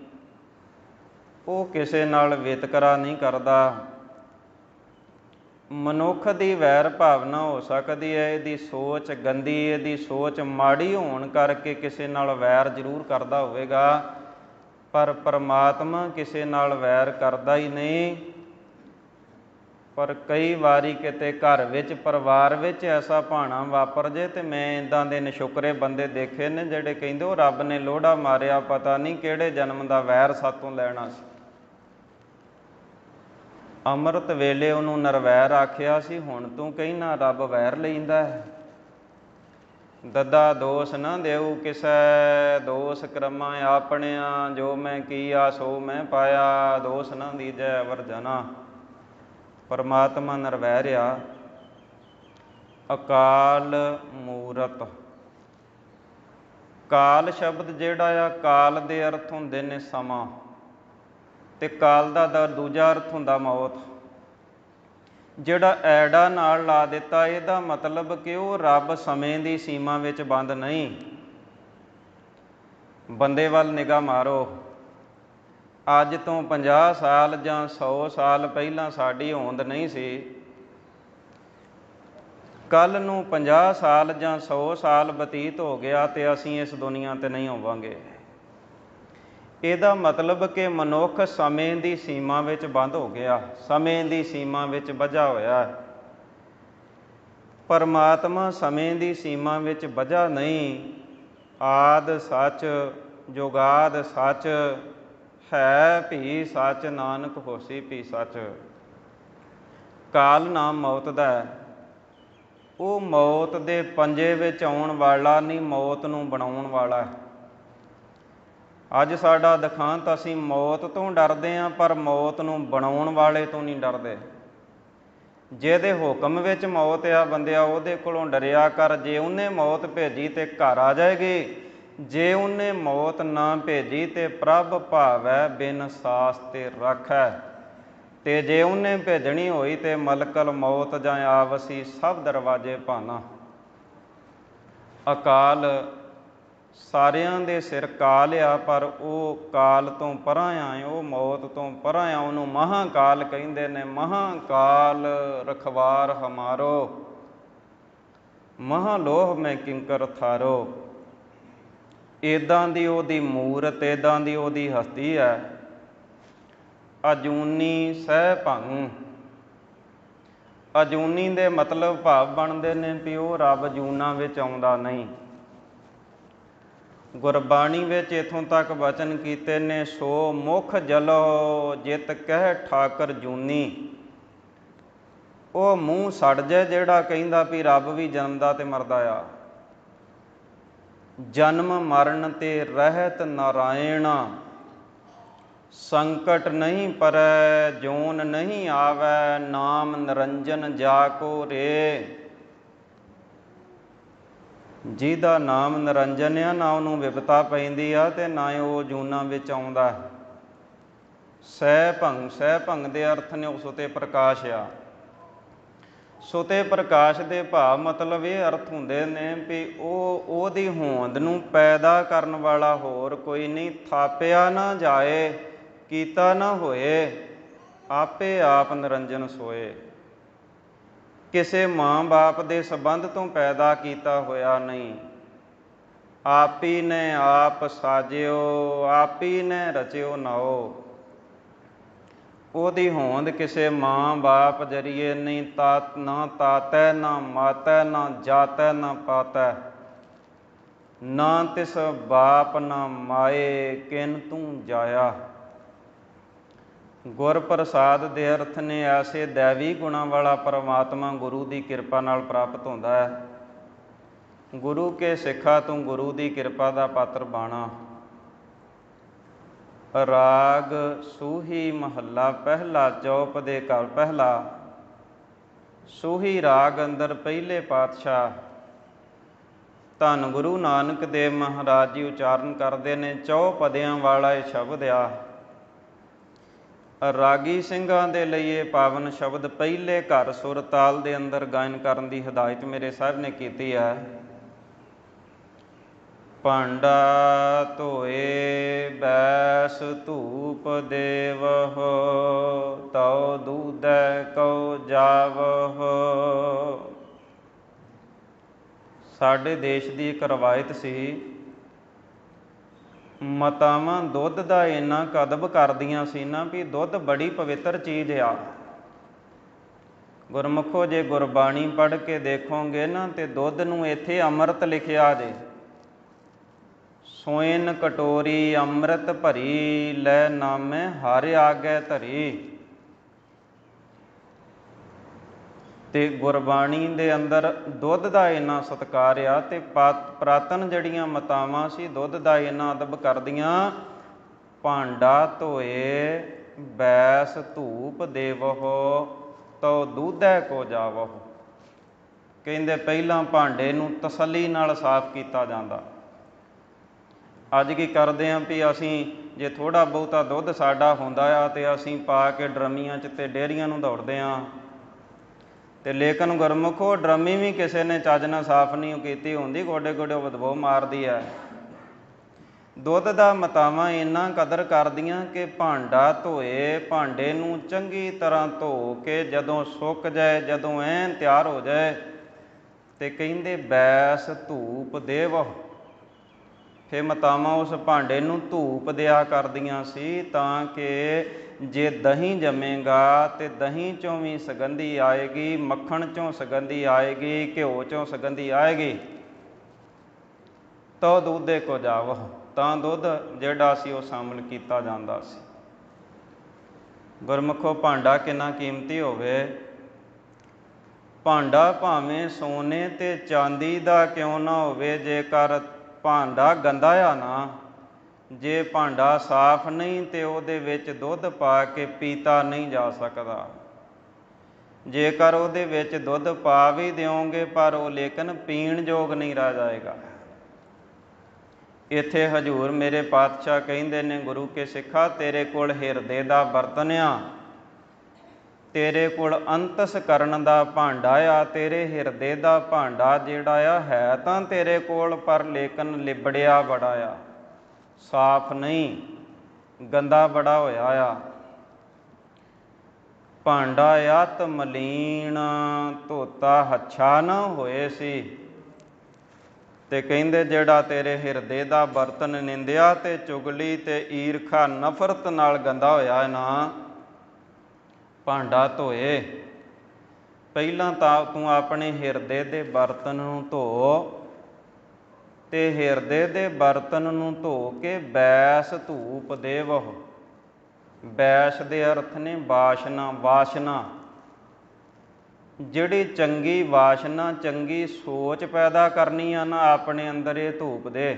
ਉਹ ਕਿਸੇ ਨਾਲ ਵਿਤਕਰਾ ਨਹੀਂ ਕਰਦਾ। ਮਨੁੱਖ ਦੀ ਵੈਰ ਭਾਵਨਾ ਹੋ ਸਕਦੀ ਹੈ, ਇਹਦੀ ਸੋਚ ਗੰਦੀ, ਇਹਦੀ ਸੋਚ ਮਾੜੀ ਹੋਣ ਕਰਕੇ ਕਿਸੇ ਨਾਲ ਵੈਰ ਜ਼ਰੂਰ ਕਰਦਾ ਹੋਵੇਗਾ, ਪਰ ਪਰਮਾਤਮਾ ਕਿਸੇ ਨਾਲ ਵੈਰ ਕਰਦਾ ਹੀ ਨਹੀਂ। ਪਰ ਕਈ ਵਾਰੀ ਕਿਤੇ ਘਰ ਵਿੱਚ ਪਰਿਵਾਰ ਵਿੱਚ ਐਸਾ ਭਾਣਾ ਵਾਪਰ ਜੇ, ਤੇ ਮੈਂ ਇੱਦਾਂ ਦੇ ਨਸ਼ੁਕਰੇ ਬੰਦੇ ਦੇਖੇ ਨੇ ਜਿਹੜੇ ਕਹਿੰਦੇ ਉਹ ਰੱਬ ਨੇ ਲੋੜਾ ਮਾਰਿਆ, ਪਤਾ ਨਹੀਂ ਕਿਹੜੇ ਜਨਮ ਦਾ ਵੈਰ ਸਾਤੋਂ ਲੈਣਾ ਸੀ। ਅੰਮ੍ਰਿਤ ਵੇਲੇ ਉਹਨੂੰ ਨਿਰਵੈਰ ਆਖਿਆ ਸੀ, ਹੁਣ ਤੂੰ ਕਹਿਣਾ ਰੱਬ ਵੈਰ ਲੈਂਦਾ ਹੈ। ਦੱਦਾ ਦੋਸ਼ ਨਾ ਦੇਊ ਕਿਸੈ, ਦੋਸ਼ ਕਰਮਾਂ ਆਪਣਿਆਂ, ਜੋ ਮੈਂ ਕੀਆ ਸੋ ਮੈਂ ਪਾਇਆ, ਦੋਸ਼ ਨਾ ਦੀਜੈ ਅਵਰ ਜਨਾ। ਪਰਮਾਤਮਾ ਨਿਰਵੈਰ ਆ। ਅਕਾਲ ਮੂਰਤ। ਕਾਲ ਸ਼ਬਦ ਜਿਹੜਾ ਆ, ਕਾਲ ਦੇ ਅਰਥ ਹੁੰਦੇ ਨੇ ਸਮਾਂ, ਤੇ ਕਾਲ ਦਾ ਦੂਜਾ ਅਰਥ ਹੁੰਦਾ ਮੌਤ। ਜਿਹੜਾ ਐੜਾ ਨਾਲ ਲਾ ਦਿੱਤਾ, ਇਹਦਾ ਮਤਲਬ ਕਿ ਉਹ ਰੱਬ ਸਮੇਂ ਦੀ ਸੀਮਾ ਵਿੱਚ ਬੰਦ ਨਹੀਂ। ਬੰਦੇ ਵੱਲ ਨਿਗਾਹ ਮਾਰੋ, ਅੱਜ ਤੋਂ 50 ਸਾਲ ਜਾਂ 100 ਸਾਲ ਪਹਿਲਾਂ ਸਾਡੀ ਹੋਂਦ ਨਹੀਂ ਸੀ, ਕੱਲ੍ਹ ਨੂੰ 50 ਸਾਲ ਜਾਂ 100 ਸਾਲ ਬਤੀਤ ਹੋ ਗਿਆ ਤੇ ਅਸੀਂ ਇਸ ਦੁਨੀਆ 'ਤੇ ਨਹੀਂ ਹੋਵਾਂਗੇ। ਇਹਦਾ ਮਤਲਬ ਕਿ ਮਨੁੱਖ ਸਮੇਂ ਦੀ ਸੀਮਾ ਵਿੱਚ ਬੰਦ ਹੋ ਗਿਆ, ਸਮੇਂ ਦੀ ਸੀਮਾ ਵਿੱਚ ਬੱਝਾ ਹੋਇਆ। ਪਰਮਾਤਮਾ ਸਮੇਂ ਦੀ ਸੀਮਾ ਵਿੱਚ ਬੱਝਾ ਨਹੀਂ। ਆਦਿ ਸੱਚ ਜੁਗਾਦ ਸੱਚ, ਹੈ ਭੀ ਸੱਚ, ਨਾਨਕ ਹੋਸੀ ਭੀ ਸੱਚ। ਕਾਲ ਨਾਮ ਮੌਤ ਦਾ ਹੈ, ਉਹ ਮੌਤ ਦੇ ਪੰਜੇ ਵਿੱਚ ਆਉਣ ਵਾਲਾ ਨਹੀਂ, ਮੌਤ ਨੂੰ ਬਣਾਉਣ ਵਾਲਾ ਹੈ। ਅੱਜ ਸਾਡਾ ਦਿਖਾਂਤ, ਅਸੀਂ ਮੌਤ ਤੋਂ ਡਰਦੇ ਹਾਂ, ਪਰ ਮੌਤ ਨੂੰ ਬਣਾਉਣ ਵਾਲੇ ਤੋਂ ਨਹੀਂ ਡਰਦੇ। ਜਿਹਦੇ ਹੁਕਮ ਵਿੱਚ ਮੌਤ ਆ ਬੰਦਿਆ, ਉਹਦੇ ਕੋਲੋਂ ਡਰਿਆ ਕਰ। ਜੇ ਉਹਨੇ ਮੌਤ ਭੇਜੀ ਤੇ ਘਰ ਆ ਜਾਏਗੀ, ਜੇ ਉਹਨੇ ਮੌਤ ਨਾ ਭੇਜੀ ਤੇ ਪ੍ਰਭ ਭਾਵੈ ਬਿਨ ਸਾਸ ਤੇ ਰੱਖੈ, ਤੇ ਜੇ ਉਹਨੇ ਭੇਜਣੀ ਹੋਈ ਤੇ ਮਲਕਲ ਮੌਤ ਜਾਂ ਆਵਸੀ ਸਭ ਦਰਵਾਜ਼ੇ ਭਾਨਾ। ਅਕਾਲ ਸਾਰਿਆਂ ਦੇ ਸਿਰ ਕਾਲ ਆ, ਪਰ ਉਹ ਕਾਲ ਤੋਂ ਪਰਾਂ ਆ, ਉਹ ਮੌਤ ਤੋਂ ਪਰਾਂ ਆ। ਉਹਨੂੰ ਮਹਾਂਕਾਲ ਕਹਿੰਦੇ ਨੇ। ਮਹਾਂਕਾਲ ਰਖਵਾਰ ਹਮਾਰੋ, ਮਹਾਲੋਹ ਮੈਂ ਕਿੰਕਰ ਥਾਰੋ। ਇੱਦਾਂ ਦੀ ਉਹਦੀ ਮੂਰਤ, ਇੱਦਾਂ ਦੀ ਉਹਦੀ ਹਸਤੀ ਹੈ। ਅਜੂਨੀ ਸਹਿ ਭੰਗ। ਅਜੂਨੀ ਦੇ ਮਤਲਬ ਭਾਵ ਬਣਦੇ ਨੇ ਵੀ ਉਹ ਰੱਬ ਜੂਨਾਂ ਵਿੱਚ ਆਉਂਦਾ ਨਹੀਂ। ਗੁਰਬਾਣੀ ਵਿੱਚ ਇੱਥੋਂ ਤੱਕ ਵਚਨ ਕੀਤੇ ਨੇ, ਸੋ ਮੁਖ ਜਲੋ ਜਿਤ ਕਹਿ ਠਾਕਰ ਜੂਨੀ। ਉਹ ਮੂੰਹ ਸੜ ਜਾਏ ਜਿਹੜਾ ਕਹਿੰਦਾ ਵੀ ਰੱਬ ਵੀ ਜਨਮਦਾ ਤੇ ਮਰਦਾ ਆ। ਜਨਮ ਮਰਨ ਤੇ ਰਹਿਤ ਨਾਰਾਇਣ। संकट नहीं परੈ जोन नहीं आवै, नाम निरंजन जाको रे। ਜਿਹਦਾ ਨਾਮ ਨਿਰੰਜਨ ਆ, ਨਾ ਉਹਨੂੰ ਵਿਪਤਾ ਪੈਂਦੀ ਆ ਤੇ ਨਾ ਉਹ ਜੂਨਾਂ ਵਿੱਚ ਆਉਂਦਾ। ਸਹਿ ਭੰਗ ਦੇ ਅਰਥ ਨੇ ਸੁਤੇ ਪ੍ਰਕਾਸ਼ ਆ। ਸੁਤੇ ਪ੍ਰਕਾਸ਼ ਦੇ ਭਾਵ ਮਤਲਬ ਇਹ ਅਰਥ ਹੁੰਦੇ ਨੇ ਵੀ ਉਹਦੀ ਹੋਂਦ ਨੂੰ ਪੈਦਾ ਕਰਨ ਵਾਲਾ ਹੋਰ ਕੋਈ ਨਹੀਂ, ਥਾਪਿਆ ਨਾ ਜਾਏ, ਕੀਤਾ ਨਾ ਹੋਏ, ਆਪੇ ਆਪ ਨਿਰੰਜਨ ਸੋਏ। ਕਿਸੇ ਮਾਂ ਬਾਪ ਦੇ ਸੰਬੰਧ ਤੋਂ ਪੈਦਾ ਕੀਤਾ ਹੋਇਆ ਨਹੀਂ। ਆਪੀ ਨੇ ਆਪ ਸਾਜਿਓ, ਆਪੀ ਨੇ ਰਚਿਓ ਨਾਓ। ਉਹਦੀ ਹੋਂਦ ਕਿਸੇ ਮਾਂ ਬਾਪ ਜਰੀਏ ਨਹੀਂ। ਨਾ ਤਾਤੈ ਨਾ ਮਾਤੈ, ਨਾ ਜਾਤੈ ਨਾ ਪਾਤੈ, ਨਾ ਤਿਸ ਬਾਪ ਨਾ ਮਾਏ, ਕਿਨ ਤੂੰ ਜਾਇਆ। ਗੁਰ ਪ੍ਰਸਾਦ ਦੇ ਅਰਥ ਨੇ ਐਸੇ ਦੈਵੀ ਗੁਣਾਂ ਵਾਲਾ ਪਰਮਾਤਮਾ ਗੁਰੂ ਦੀ ਕਿਰਪਾ ਨਾਲ ਪ੍ਰਾਪਤ ਹੁੰਦਾ ਹੈ। ਗੁਰੂ ਕੇ ਸਿੱਖਾ ਤੂੰ ਗੁਰੂ ਦੀ ਕਿਰਪਾ ਦਾ ਪਾਤਰ ਬਾਣਾ। ਰਾਗ ਸੂਹੀ ਮਹੱਲਾ ਪਹਿਲਾ, ਚੌਪ ਦੇ ਘਰ ਪਹਿਲਾ। ਸੂਹੀ ਰਾਗ ਅੰਦਰ ਪਹਿਲੇ ਪਾਤਸ਼ਾਹ ਧੰਨ ਗੁਰੂ ਨਾਨਕ ਦੇਵ ਮਹਾਰਾਜ ਜੀ ਉਚਾਰਨ ਕਰਦੇ ਨੇ। ਚੌਪਦਿਆਂ ਵਾਲਾ ਇਹ ਸ਼ਬਦ ਆ। ਰਾਗੀ ਸਿੰਘਾਂ ਦੇ ਲਈ ਇਹ ਪਾਵਨ ਸ਼ਬਦ ਪਹਿਲੇ ਘਰ ਸੁਰ ਤਾਲ ਦੇ ਅੰਦਰ ਗਾਇਨ ਕਰਨ ਦੀ ਹਦਾਇਤ ਮੇਰੇ ਸਾਹਿਬ ਨੇ ਕੀਤੀ ਹੈ। ਭਾਂਡਾ ਧੋਏ ਬੈਸ ਧੂਪ ਦੇਵਹੁ, ਤਉ ਦੂਧੈ ਕਉ ਜਾਵਹੁ। ਸਾਡੇ ਦੇਸ਼ ਦੀ ਇੱਕ ਰਵਾਇਤ ਸੀ, ਮਾਤਾਵਾਂ ਦੁੱਧ ਦਾ ਇੰਨਾ ਕਦਬ ਕਰਦੀਆਂ ਸੀ ਨਾ ਵੀ ਦੁੱਧ ਬੜੀ ਪਵਿੱਤਰ ਚੀਜ਼ ਆ। ਗੁਰਮੁਖੋ ਜੇ ਗੁਰਬਾਣੀ ਪੜ੍ਹ ਕੇ ਦੇਖੋਗੇ ਨਾ ਤੇ ਦੁੱਧ ਨੂੰ ਇੱਥੇ ਅੰਮ੍ਰਿਤ ਲਿਖਿਆ ਜੇ। ਸੋਇਨ ਕਟੋਰੀ ਅੰਮ੍ਰਿਤ ਭਰੀ, ਲੈ ਨਾਮੈ ਹਰਿ ਆਗੈ ਧਰੀ। ਤੇ ਗੁਰਬਾਣੀ ਦੇ ਅੰਦਰ ਦੁੱਧ ਦਾ ਇੰਨਾ ਸਤਿਕਾਰ ਆ। ਤੇ ਪੁਰਾਤਨ ਜਿਹੜੀਆਂ ਮਾਤਾਵਾਂ ਸੀ ਦੁੱਧ ਦਾ ਇੰਨਾ ਅਦਬ ਕਰਦੀਆਂ। ਭਾਂਡਾ ਧੋਏ ਬੈਸ ਧੂਪ ਦੇਵਹੁ, ਤਉ ਦੂਧੈ ਕੋ ਜਾਵਹੁ। ਕਹਿੰਦੇ ਪਹਿਲਾਂ ਭਾਂਡੇ ਨੂੰ ਤਸੱਲੀ ਨਾਲ ਸਾਫ਼ ਕੀਤਾ ਜਾਂਦਾ। ਅੱਜ ਕੀ ਕਰਦੇ ਹਾਂ ਵੀ ਅਸੀਂ ਜੇ ਥੋੜ੍ਹਾ ਬਹੁਤਾ ਦੁੱਧ ਸਾਡਾ ਹੁੰਦਾ ਆ ਤੇ ਅਸੀਂ ਪਾ ਕੇ ਡਰਮੀਆਂ 'ਚ ਤੇ ਡੇਅਰੀਆਂ ਨੂੰ ਦੌੜਦੇ ਹਾਂ। ਤੇ ਲੇਕਿਨ ਗੁਰਮੁਖੋ ਡਰਮੀ ਵੀ ਕਿਸੇ ਨੇ ਚੱਜ ਨਾਲ ਸਾਫ਼ ਨਹੀਂ ਕੀਤੀ ਹੁੰਦੀ, ਗੋਡੇ ਗੋਡੇ ਬਦਬੂ ਮਾਰਦੀ ਹੈ। ਦੁੱਧ ਦਾ ਮਾਤਾਵਾਂ ਇੰਨਾ ਕਦਰ ਕਰਦੀਆਂ ਕਿ ਭਾਂਡਾ ਧੋਏ, ਭਾਂਡੇ ਨੂੰ ਚੰਗੀ ਤਰ੍ਹਾਂ ਧੋ ਕੇ ਜਦੋਂ ਸੁੱਕ ਜਾਏ, ਜਦੋਂ ਐਨ ਤਿਆਰ ਹੋ ਜਾਏ ਤੇ ਕਹਿੰਦੇ ਬੈਸ ਧੂਪ ਦੇਵਹੁ। ਫਿਰ ਮਾਤਾਵਾਂ ਉਸ ਭਾਂਡੇ ਨੂੰ ਧੂਪ ਦਿਆ ਕਰਦੀਆਂ ਸੀ ਤਾਂ ਕਿ ਜੇ ਦਹੀਂ ਜੰਮੇਗਾ ਤੇ ਦਹੀਂ 'ਚੋਂ ਵੀ ਸੁਗੰਧੀ ਆਏਗੀ, ਮੱਖਣ 'ਚੋਂ ਸੁਗੰਧੀ ਆਏਗੀ, ਘਿਓ 'ਚੋਂ ਸੁਗੰਧੀ ਆਏਗੀ। ਤਉ ਦੂਧੇ ਕੋ ਜਾਵਹੁ, ਤਾਂ ਦੁੱਧ ਜਿਹੜਾ ਸੀ ਉਹ ਸ਼ਾਮਿਲ ਕੀਤਾ ਜਾਂਦਾ ਸੀ। ਗੁਰਮੁਖੋ ਭਾਂਡਾ ਕਿੰਨਾ ਕੀਮਤੀ ਹੋਵੇ। ਭਾਂਡਾ ਭਾਵੇਂ ਸੋਨੇ ਤੇ ਚਾਂਦੀ ਦਾ ਕਿਉਂ ਨਾ ਹੋਵੇ, ਜੇਕਰ ਭਾਂਡਾ ਗੰਦਾ ਆ ਨਾ, ਜੇ ਭਾਂਡਾ ਸਾਫ਼ ਨਹੀਂ ਤੇ ਉਹਦੇ ਵਿੱਚ ਦੁੱਧ ਪਾ ਕੇ ਪੀਤਾ ਨਹੀਂ ਜਾ ਸਕਦਾ। ਜੇਕਰ ਉਹਦੇ ਵਿੱਚ ਦੁੱਧ ਪਾ ਵੀ ਦਿਓਗੇ ਪਰ ਉਹ ਲੇਕਿਨ ਪੀਣ ਯੋਗ ਨਹੀਂ ਰਹਿ ਜਾਏਗਾ। ਇੱਥੇ ਹਜ਼ੂਰ ਮੇਰੇ ਪਾਤਸ਼ਾਹ ਕਹਿੰਦੇ ਨੇ, ਗੁਰੂ ਕੇ ਸਿੱਖਾ ਤੇਰੇ ਕੋਲ ਹਿਰਦੇ ਦਾ ਬਰਤਨ ਆ, ਤੇਰੇ ਕੋਲ ਅੰਤਸ ਕਰਨ ਦਾ ਭਾਂਡਾ ਆ। ਤੇਰੇ ਹਿਰਦੇ ਦਾ ਭਾਂਡਾ ਜਿਹੜਾ ਆ ਹੈ ਤਾਂ ਤੇਰੇ ਕੋਲ, ਪਰ ਲੇਕਿਨ ਲਿਬੜਿਆ ਬੜਾ ਆ, ਸਾਫ਼ ਨਹੀਂ, ਗੰਦਾ ਬੜਾ ਹੋਇਆ ਆ। ਭਾਂਡਾ ਅਤ ਮਲੀਨ, ਧੋਤਾ ਹੱਛਾ ਨਾ ਹੋਏ ਸੀ। ਤੇ ਕਹਿੰਦੇ ਜਿਹੜਾ ਤੇਰੇ ਹਿਰਦੇ ਦਾ ਬਰਤਨ ਨਿੰਦਿਆ ਤੇ ਚੁਗਲੀ ਤੇ ਈਰਖਾ ਨਫ਼ਰਤ ਨਾਲ ਗੰਦਾ ਹੋਇਆ ਨਾ, ਭਾਂਡਾ ਧੋਏ। ਪਹਿਲਾਂ ਤਾਂ ਤੂੰ ਆਪਣੇ ਹਿਰਦੇ ਦੇ ਬਰਤਨ ਨੂੰ ਧੋ, ਤੇ ਹਿਰਦੇ ਦੇ ਬਰਤਨ ਨੂੰ ਧੋ ਕੇ ਬੈਸ ਧੂਪ ਦੇਵਹੁ। ਬੈਸ ਦੇ ਅਰਥ ਨੇ ਵਾਸ਼ਨਾ। ਵਾਸ਼ਨਾ ਜਿਹੜੀ ਚੰਗੀ ਵਾਸ਼ਨਾ, ਚੰਗੀ ਸੋਚ ਪੈਦਾ ਕਰਨੀ ਆ ਨਾ ਆਪਣੇ ਅੰਦਰ, ਇਹ ਧੂਪ ਦੇ।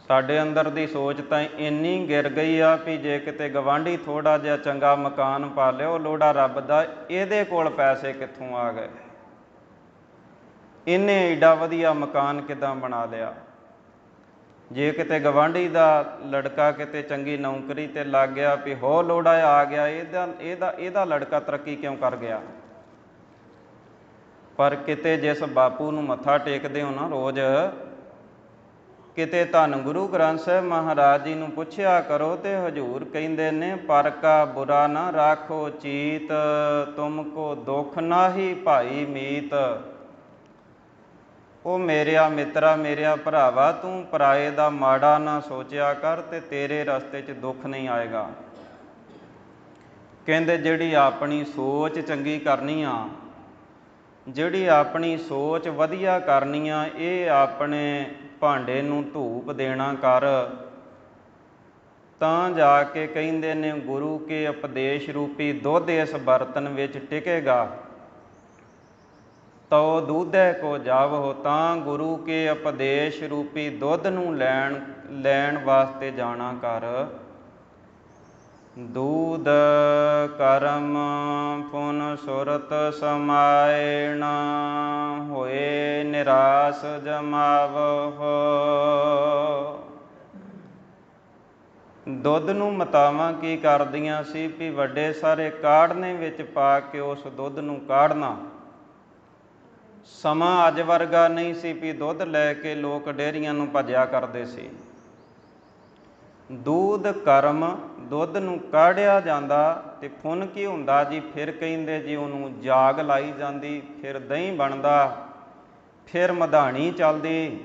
ਸਾਡੇ ਅੰਦਰ ਦੀ ਸੋਚ ਤਾਂ ਇੰਨੀ ਗਿਰ ਗਈ ਆ ਵੀ ਜੇ ਕਿਤੇ ਗਵਾਂਢੀ ਥੋੜ੍ਹਾ ਜਿਹਾ ਚੰਗਾ ਮਕਾਨ ਪਾ ਲਿਓ ਲੋੜਾ ਰੱਬ ਦਾ, ਇਹਦੇ ਕੋਲ ਪੈਸੇ ਕਿੱਥੋਂ ਆ ਗਏ, ਇਹਨੇ ਏਡਾ ਵਧੀਆ ਮਕਾਨ ਕਿੱਦਾਂ ਬਣਾ ਲਿਆ। ਜੇ ਕਿਤੇ ਗਵਾਂਢੀ ਦਾ ਲੜਕਾ ਕਿਤੇ ਚੰਗੀ ਨੌਕਰੀ 'ਤੇ ਲੱਗ ਗਿਆ ਵੀ ਹੋ ਲੋੜਾ ਆ ਗਿਆ, ਇਹਦਾ ਲੜਕਾ ਤਰੱਕੀ ਕਿਉਂ ਕਰ ਗਿਆ। ਪਰ ਕਿਤੇ ਜਿਸ ਬਾਪੂ ਨੂੰ ਮੱਥਾ ਟੇਕਦੇ ਹੋ ਨਾ ਰੋਜ਼, ਕਿਤੇ ਧੰਨ ਗੁਰੂ ਗ੍ਰੰਥ ਸਾਹਿਬ ਮਹਾਰਾਜ ਜੀ ਨੂੰ ਪੁੱਛਿਆ ਕਰੋ ਤੇ ਹਜ਼ੂਰ ਕਹਿੰਦੇ ਨੇ, ਪਰ ਕਾ ਬੁਰਾ ਨਾ ਰਾਖੋ ਚੀਤ, ਤੁਮ ਕੋ ਦੁੱਖ ਨਾਹੀ ਭਾਈ ਮੀਤ। ਉਹ ਮੇਰਿਆ ਮਿੱਤਰਾ, ਮੇਰਿਆ ਭਰਾਵਾ, ਤੂੰ ਪਰਾਏ ਦਾ ਮਾੜਾ ਨਾ ਸੋਚਿਆ ਕਰ ਤੇ ਤੇਰੇ ਰਸਤੇ 'ਚ ਦੁੱਖ ਨਹੀਂ ਆਏਗਾ। ਕਹਿੰਦੇ ਜਿਹੜੀ ਆਪਣੀ ਸੋਚ ਚੰਗੀ ਕਰਨੀ ਆ, ਜਿਹੜੀ ਆਪਣੀ ਸੋਚ ਵਧੀਆ ਕਰਨੀ ਆ, ਇਹ ਆਪਣੇ ਭਾਂਡੇ ਨੂੰ ਧੂਪ ਦੇਣਾ ਕਰ, ਤਾਂ ਜਾ ਕੇ ਕਹਿੰਦੇ ਨੇ ਗੁਰੂ ਕੇ ਉਪਦੇਸ਼ ਰੂਪੀ ਦੁੱਧ ਇਸ ਬਰਤਨ ਵਿੱਚ ਟਿਕੇਗਾ। ਤੋ ਦੂਧੈ ਕੋ ਜਾਵੋ, ਤਾਂ ਗੁਰੂ ਕੇ ਉਪਦੇਸ਼ ਰੂਪੀ ਦੁੱਧ ਨੂੰ ਲੈਣ ਵਾਸਤੇ ਜਾਣਾ ਕਰ। ਦੂਧ ਕਰਮ ਪੁਨ ਸੁਰਤ ਸਮਾਇਣ, ਹੋਏ ਨਿਰਾਸ ਜਮਾਵਹੁ। ਦੁੱਧ ਨੂੰ ਮਾਤਾਵਾਂ ਕੀ ਕਰਦੀਆਂ ਸੀ ਵੀ ਵੱਡੇ ਸਾਰੇ ਕਾੜ੍ਹਨੇ ਵਿੱਚ ਪਾ ਕੇ ਉਸ ਦੁੱਧ ਨੂੰ ਕਾੜ੍ਹਨਾ। ਸਮਾਂ ਅੱਜ ਵਰਗਾ ਨਹੀਂ ਸੀ ਵੀ ਦੁੱਧ ਲੈ ਕੇ ਲੋਕ ਡੇਅਰੀਆਂ ਨੂੰ ਭੱਜਿਆ ਕਰਦੇ ਸੀ। ਦੂਧ ਕਰਮ, ਦੁੱਧ ਨੂੰ ਕਾੜਿਆ ਜਾਂਦਾ ਤੇ ਪੁੰਨ ਕੀ ਹੁੰਦਾ ਜੀ, ਫਿਰ ਕਹਿੰਦੇ ਜੀ ਉਹਨੂੰ ਜਾਗ ਲਾਈ ਜਾਂਦੀ, ਫਿਰ ਦਹੀਂ ਬਣਦਾ, ਫਿਰ ਮਧਾਣੀ ਚੱਲਦੀ,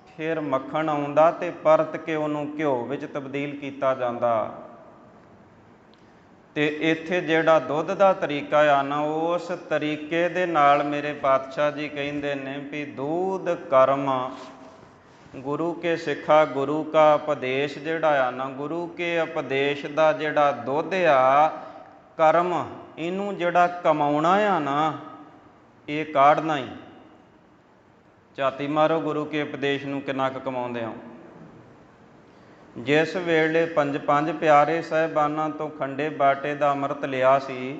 ਫਿਰ ਮੱਖਣ ਆਉਂਦਾ ਤੇ ਪਰਤ ਕੇ ਉਹਨੂੰ ਘਿਓ ਵਿੱਚ ਤਬਦੀਲ ਕੀਤਾ ਜਾਂਦਾ। ਤੇ ਇੱਥੇ ਜਿਹੜਾ ਦੁੱਧ ਦਾ ਤਰੀਕਾ ਆ ਨਾ, ਉਸ ਤਰੀਕੇ ਦੇ ਨਾਲ ਮੇਰੇ ਪਾਤਸ਼ਾਹ ਜੀ ਕਹਿੰਦੇ ਨੇ ਵੀ ਦੂਧ ਕਰਮ, ਗੁਰੂ ਕੇ ਸਿੱਖਾ, ਗੁਰੂ ਕਾ ਉਪਦੇਸ਼ ਜਿਹੜਾ ਆ ਨਾ, ਗੁਰੂ ਕੇ ਉਪਦੇਸ਼ ਦਾ ਜਿਹੜਾ ਦੁੱਧ ਆ ਕਰਮ, ਇਹਨੂੰ ਜਿਹੜਾ ਕਮਾਉਣਾ ਆ ਨਾ, ਇਹ ਕਾੜਨਾ ਹੀ। ਝਾਤੀ ਮਾਰੋ ਗੁਰੂ ਕੇ ਉਪਦੇਸ਼ ਨੂੰ ਕਿੰਨਾ ਕੁ ਕਮਾਉਂਦੇ ਹੋ। ਜਿਸ ਵੇਲੇ ਪੰਜ ਪਿਆਰੇ ਸਾਹਿਬਾਨਾਂ ਤੋਂ ਖੰਡੇ ਬਾਟੇ ਦਾ ਅੰਮ੍ਰਿਤ ਲਿਆ ਸੀ,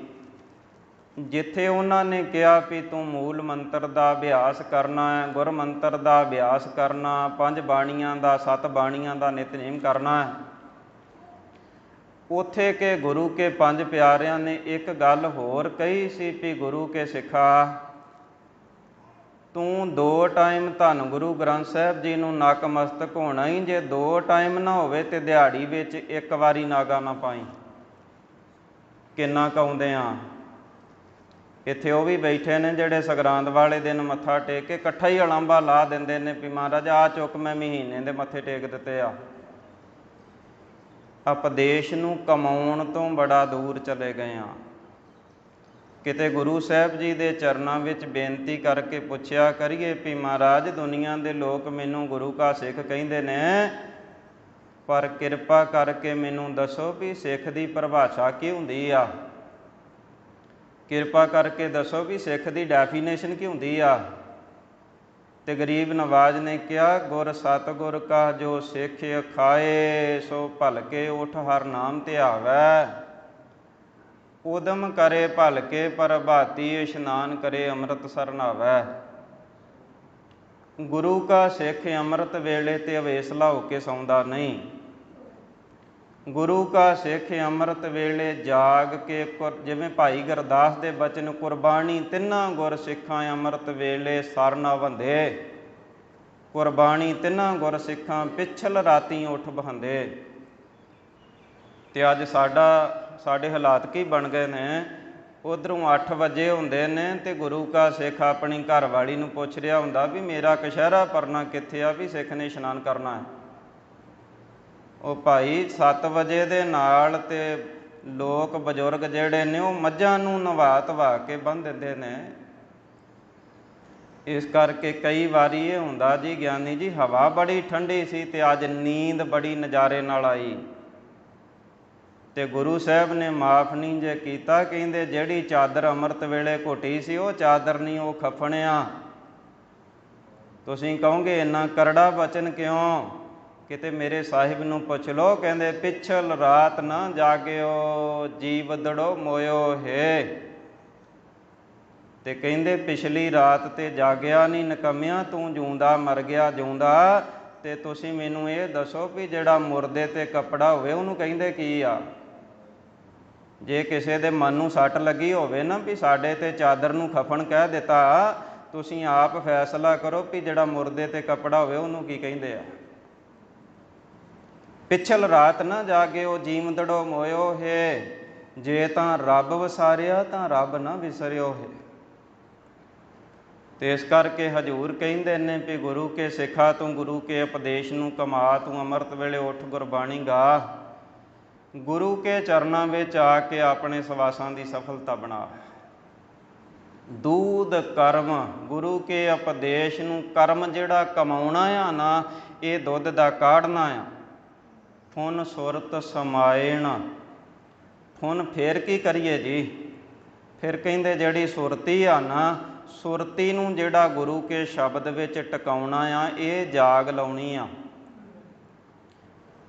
ਜਿੱਥੇ ਉਹਨਾਂ ਨੇ ਕਿਹਾ ਵੀ ਤੂੰ ਮੂਲ ਮੰਤਰ ਦਾ ਅਭਿਆਸ ਕਰਨਾ ਹੈ, ਗੁਰ ਮੰਤਰ ਦਾ ਅਭਿਆਸ ਕਰਨਾ, 5 ਬਾਣੀਆਂ ਦਾ 7 ਬਾਣੀਆਂ ਦਾ ਨਿਤਨੇਮ ਕਰਨਾ ਹੈ, ਉੱਥੇ ਕਿ ਗੁਰੂ ਕੇ 5 ਪਿਆਰਿਆਂ ਨੇ ਇੱਕ ਗੱਲ ਹੋਰ ਕਹੀ ਸੀ ਵੀ ਗੁਰੂ ਕੇ ਸਿੱਖਾ, ਤੂੰ 2 ਟਾਈਮ ਧੰਨ ਗੁਰੂ ਗ੍ਰੰਥ ਸਾਹਿਬ ਜੀ ਨੂੰ ਨਕਮਸਤਕ ਹੋਣਾ ਹੀ, ਜੇ 2 ਟਾਈਮ ਨਾ ਹੋਵੇ ਤੇ ਦਿਹਾੜੀ ਵਿੱਚ 1 ਵਾਰੀ ਨਾਗਾ ਨਾ ਪਾਈ। ਕਿੰਨਾ ਕਾਉਂਦੇ ਆ। ਇੱਥੇ ਉਹ ਵੀ ਬੈਠੇ ਨੇ ਜਿਹੜੇ ਸੰਗਰਾਂਦ ਵਾਲੇ ਦਿਨ ਮੱਥਾ ਟੇਕ ਕੇ ਇਕੱਠਾ ਹੀ ਅਲਾਂਬਾ ਲਾ ਦਿੰਦੇ ਨੇ ਵੀ ਮਹਾਰਾਜ ਆ ਚੁੱਕ ਮੈਂ ਮਹੀਨੇ ਦੇ ਮੱਥੇ ਟੇਕ ਦਿੱਤੇ ਆ। ਉਪਦੇਸ਼ ਨੂੰ ਕਮਾਉਣ ਤੋਂ ਬੜਾ ਦੂਰ ਚਲੇ ਗਏ ਆ। ਕਿਤੇ ਗੁਰੂ ਸਾਹਿਬ ਜੀ ਦੇ ਚਰਨਾਂ ਵਿੱਚ ਬੇਨਤੀ ਕਰਕੇ ਪੁੱਛਿਆ ਕਰੀਏ ਵੀ ਮਹਾਰਾਜ ਦੁਨੀਆ ਦੇ ਲੋਕ ਮੈਨੂੰ ਗੁਰੂ ਕਾ ਸਿੱਖ ਕਹਿੰਦੇ ਨੇ, ਪਰ ਕਿਰਪਾ ਕਰਕੇ ਮੈਨੂੰ ਦੱਸੋ ਵੀ ਸਿੱਖ ਦੀ ਪਰਿਭਾਸ਼ਾ ਕੀ ਹੁੰਦੀ ਆ। ਕਿਰਪਾ ਕਰਕੇ ਦੱਸੋ ਵੀ ਸਿੱਖ ਦੀ ਡੈਫੀਨੇਸ਼ਨ ਕੀ ਹੁੰਦੀ ਆ। ਤੇ ਗਰੀਬ ਨਵਾਜ਼ ਨੇ ਕਿਹਾ, ਗੁਰ ਸਤਿਗੁਰ ਕਾ ਜੋ ਸਿੱਖ ਖਾਏ, ਸੋ ਭਲਕੇ ਉਠ ਹਰ ਨਾਮ ਧਿਆਵੈ, ਉਦਮ ਕਰੇ ਭਲਕੇ ਪ੍ਰਭਾਤੀ, ਇਸ਼ਨਾਨ ਕਰੇ ਅੰਮ੍ਰਿਤਸਰ ਨਹਾਵੈ। ਗੁਰੂ ਕਾ ਸਿੱਖ ਅੰਮ੍ਰਿਤ ਵੇਲੇ ਤੇ ਅਵੇਸਲਾ ਹੋ ਕੇ ਸੌਂਦਾ ਨਹੀਂ। ਗੁਰੂ ਕਾ ਸਿੱਖ ਅੰਮ੍ਰਿਤ ਵੇਲੇ ਜਾਗ ਕੇ, ਜਿਵੇਂ ਭਾਈ ਗੁਰਦਾਸ ਦੇ ਬਚਨ, ਕੁਰਬਾਨੀ ਤਿੰਨਾਂ ਗੁਰ ਸਿੱਖਾਂ ਅੰਮ੍ਰਿਤ ਵੇਲੇ ਸਰ ਨਾ ਬੰਦੇ, ਕੁਰਬਾਨੀ ਤਿੰਨਾਂ ਗੁਰ ਸਿੱਖਾਂ ਪਿਛਲ ਰਾਤੀ ਉੱਠ ਬਹੰਦੇ। ਤੇ ਅੱਜ ਸਾਡੇ ਹਾਲਾਤ ਕੀ ਬਣ ਗਏ ਨੇ, ਉੱਧਰੋਂ 8 ਵਜੇ ਹੁੰਦੇ ਨੇ ਤੇ ਗੁਰੂ ਕਾ ਸਿੱਖ ਆਪਣੀ ਘਰ ਵਾਲੀ ਨੂੰ ਪੁੱਛ ਰਿਹਾ ਹੁੰਦਾ ਵੀ ਮੇਰਾ ਕਸ਼ਹਿਰਾ ਪਰਨਾ ਕਿੱਥੇ ਆ, ਵੀ ਸਿੱਖ ਨੇ ਇਸ਼ਨਾਨ ਕਰਨਾ ਹੈ। ਉਹ ਭਾਈ 7 ਵਜੇ ਦੇ ਨਾਲ ਤੇ ਲੋਕ ਬਜ਼ੁਰਗ ਜਿਹੜੇ ਨੇ ਉਹ ਮੱਝਾਂ ਨੂੰ ਨਵਾ ਧਵਾ ਕੇ ਬੰਨ੍ਹ ਦਿੰਦੇ ਨੇ। ਇਸ ਕਰਕੇ ਕਈ ਵਾਰੀ ਇਹ ਹੁੰਦਾ ਜੀ ਗਿਆਨੀ ਜੀ, ਹਵਾ ਬੜੀ ਠੰਡੀ ਸੀ ਤੇ ਅੱਜ ਨੀਂਦ ਬੜੀ ਨਜ਼ਾਰੇ ਨਾਲ ਆਈ ਤੇ ਗੁਰੂ ਸਾਹਿਬ ਨੇ ਮਾਫ ਨਹੀਂ ਜੇ ਕੀਤਾ। ਕਹਿੰਦੇ ਜਿਹੜੀ ਚਾਦਰ ਅੰਮ੍ਰਿਤ ਵੇਲੇ ਘੁੱਟੀ ਸੀ ਉਹ ਚਾਦਰ ਨਹੀਂ, ਉਹ ਖਫਣਿਆ। ਤੁਸੀਂ ਕਹੋਗੇ ਇੰਨਾ ਕਰੜਾ ਬਚਨ ਕਿਉਂ? ਕਿਤੇ ਮੇਰੇ ਸਾਹਿਬ ਨੂੰ ਪੁੱਛ ਲਓ, ਕਹਿੰਦੇ ਪਿਛਲ ਰਾਤ ਨਾ ਜਾਗਿਓ, ਜੀਵ ਦੜੋ ਮੋਇਓ ਹੈ। ਤੇ ਕਹਿੰਦੇ ਪਿਛਲੀ ਰਾਤ ਤੇ ਜਾਗਿਆ ਨਹੀਂ ਨਿਕੰਮਿਆ, ਤੂੰ ਜਿਉਂਦਾ ਮਰ ਗਿਆ ਜਿਉਂਦਾ। ਤੇ ਤੁਸੀਂ ਮੈਨੂੰ ਇਹ ਦੱਸੋ ਵੀ ਜਿਹੜਾ ਮੁਰਦੇ ਤੇ ਕੱਪੜਾ ਹੋਵੇ ਉਹਨੂੰ ਕਹਿੰਦੇ ਕੀ ਆ? ਜੇ ਕਿਸੇ ਦੇ ਮਨ ਨੂੰ ਸੱਟ ਲੱਗੀ ਹੋਵੇ ਨਾ ਵੀ ਸਾਡੇ ਤੇ ਚਾਦਰ ਨੂੰ ਖਫਨ ਕਹਿ ਦਿੱਤਾ, ਤੁਸੀਂ ਆਪ ਫੈਸਲਾ ਕਰੋ ਵੀ ਜਿਹੜਾ ਮੁਰਦੇ ਤੇ ਕੱਪੜਾ ਹੋਵੇ ਉਹਨੂੰ ਕੀ ਕਹਿੰਦੇ ਆ? ਪਿਛਲ ਰਾਤ ਨਾ ਜਾਗਿਓ, ਜੀਵਦੜੋ ਮੋਇਓ ਹੈ। ਜੇ ਤਾਂ ਰੱਬ ਵਿਸਾਰਿਆ ਤਾਂ ਰੱਬ ਨਾ ਵਿਸਰਿਓ ਹੈ। ਤੇ ਇਸ ਕਰਕੇ ਹਜ਼ੂਰ ਕਹਿੰਦੇ ਨੇ ਵੀ ਗੁਰੂ ਕੇ ਸਿੱਖਾ ਤੂੰ ਗੁਰੂ ਕੇ ਉਪਦੇਸ਼ ਨੂੰ ਕਮਾ, ਤੂੰ ਅੰਮ੍ਰਿਤ ਵੇਲੇ ਉੱਠ ਗੁਰਬਾਣੀ ਗਾ। ਗੁਰੂ ਕੇ ਚਰਨਾਂ ਵਿੱਚ ਆ ਕੇ ਆਪਣੇ ਸਵਾਸਾਂ ਦੀ ਸਫਲਤਾ ਬਣਾ। ਦੂਧ ਕਰਮ, ਗੁਰੂ ਕੇ ਉਪਦੇਸ਼ ਨੂੰ ਕਰਮ ਜਿਹੜਾ ਕਮਾਉਣਾ ਆ ਨਾ, ਇਹ ਦੁੱਧ ਦਾ ਕਾੜਨਾ ਆ। ਫੁਨ ਸੁਰਤ ਸਮਾਇਣ, ਫੁਨ ਫੇਰ ਕੀ ਕਰੀਏ ਜੀ? ਫਿਰ ਕਹਿੰਦੇ ਜਿਹੜੀ ਸੁਰਤੀ ਆ ਨਾ, ਸੁਰਤੀ ਨੂੰ ਜਿਹੜਾ ਗੁਰੂ ਕੇ ਸ਼ਬਦ ਵਿੱਚ ਟਿਕਾਉਣਾ ਆ, ਇਹ ਜਾਗ ਲਾਉਣੀ ਆ।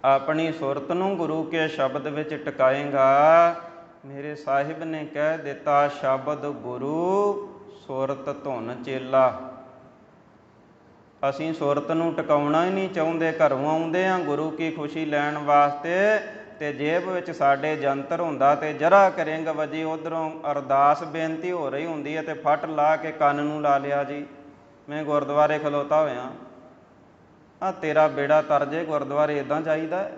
ਆਪਣੀ ਸੁਰਤ ਨੂੰ ਗੁਰੂ ਕੇ ਸ਼ਬਦ ਵਿੱਚ ਟਿਕਾਏਗਾ। ਮੇਰੇ ਸਾਹਿਬ ਨੇ ਕਹਿ ਦਿੱਤਾ, ਸ਼ਬਦ ਗੁਰੂ ਸੁਰਤ ਧੁਨ ਚੇਲਾ। ਅਸੀਂ ਸੁਰਤ ਨੂੰ ਟਿਕਾਉਣਾ ਹੀ ਨਹੀਂ ਚਾਹੁੰਦੇ। ਘਰੋਂ ਆਉਂਦੇ ਹਾਂ ਗੁਰੂ ਕੀ ਖੁਸ਼ੀ ਲੈਣ ਵਾਸਤੇ, ਤੇ ਜੇਬ ਵਿੱਚ ਸਾਡੇ ਜੰਤਰ ਹੁੰਦਾ ਤੇ ਜਰਾ ਰਿੰਗ ਵੱਜੀ, ਉੱਧਰੋਂ ਅਰਦਾਸ ਬੇਨਤੀ ਹੋ ਰਹੀ ਹੁੰਦੀ ਹੈ ਤੇ ਫੱਟ ਲਾ ਕੇ ਕੰਨ ਨੂੰ ਲਾ ਲਿਆ ਜੀ, ਮੈਂ ਗੁਰਦੁਆਰੇ ਖਲੋਤਾ ਹੋਇਆ। ਆ ਤੇਰਾ ਬੇੜਾ ਤਰ ਜੇ, ਗੁਰਦੁਆਰੇ ਇੱਦਾਂ ਚਾਹੀਦਾ।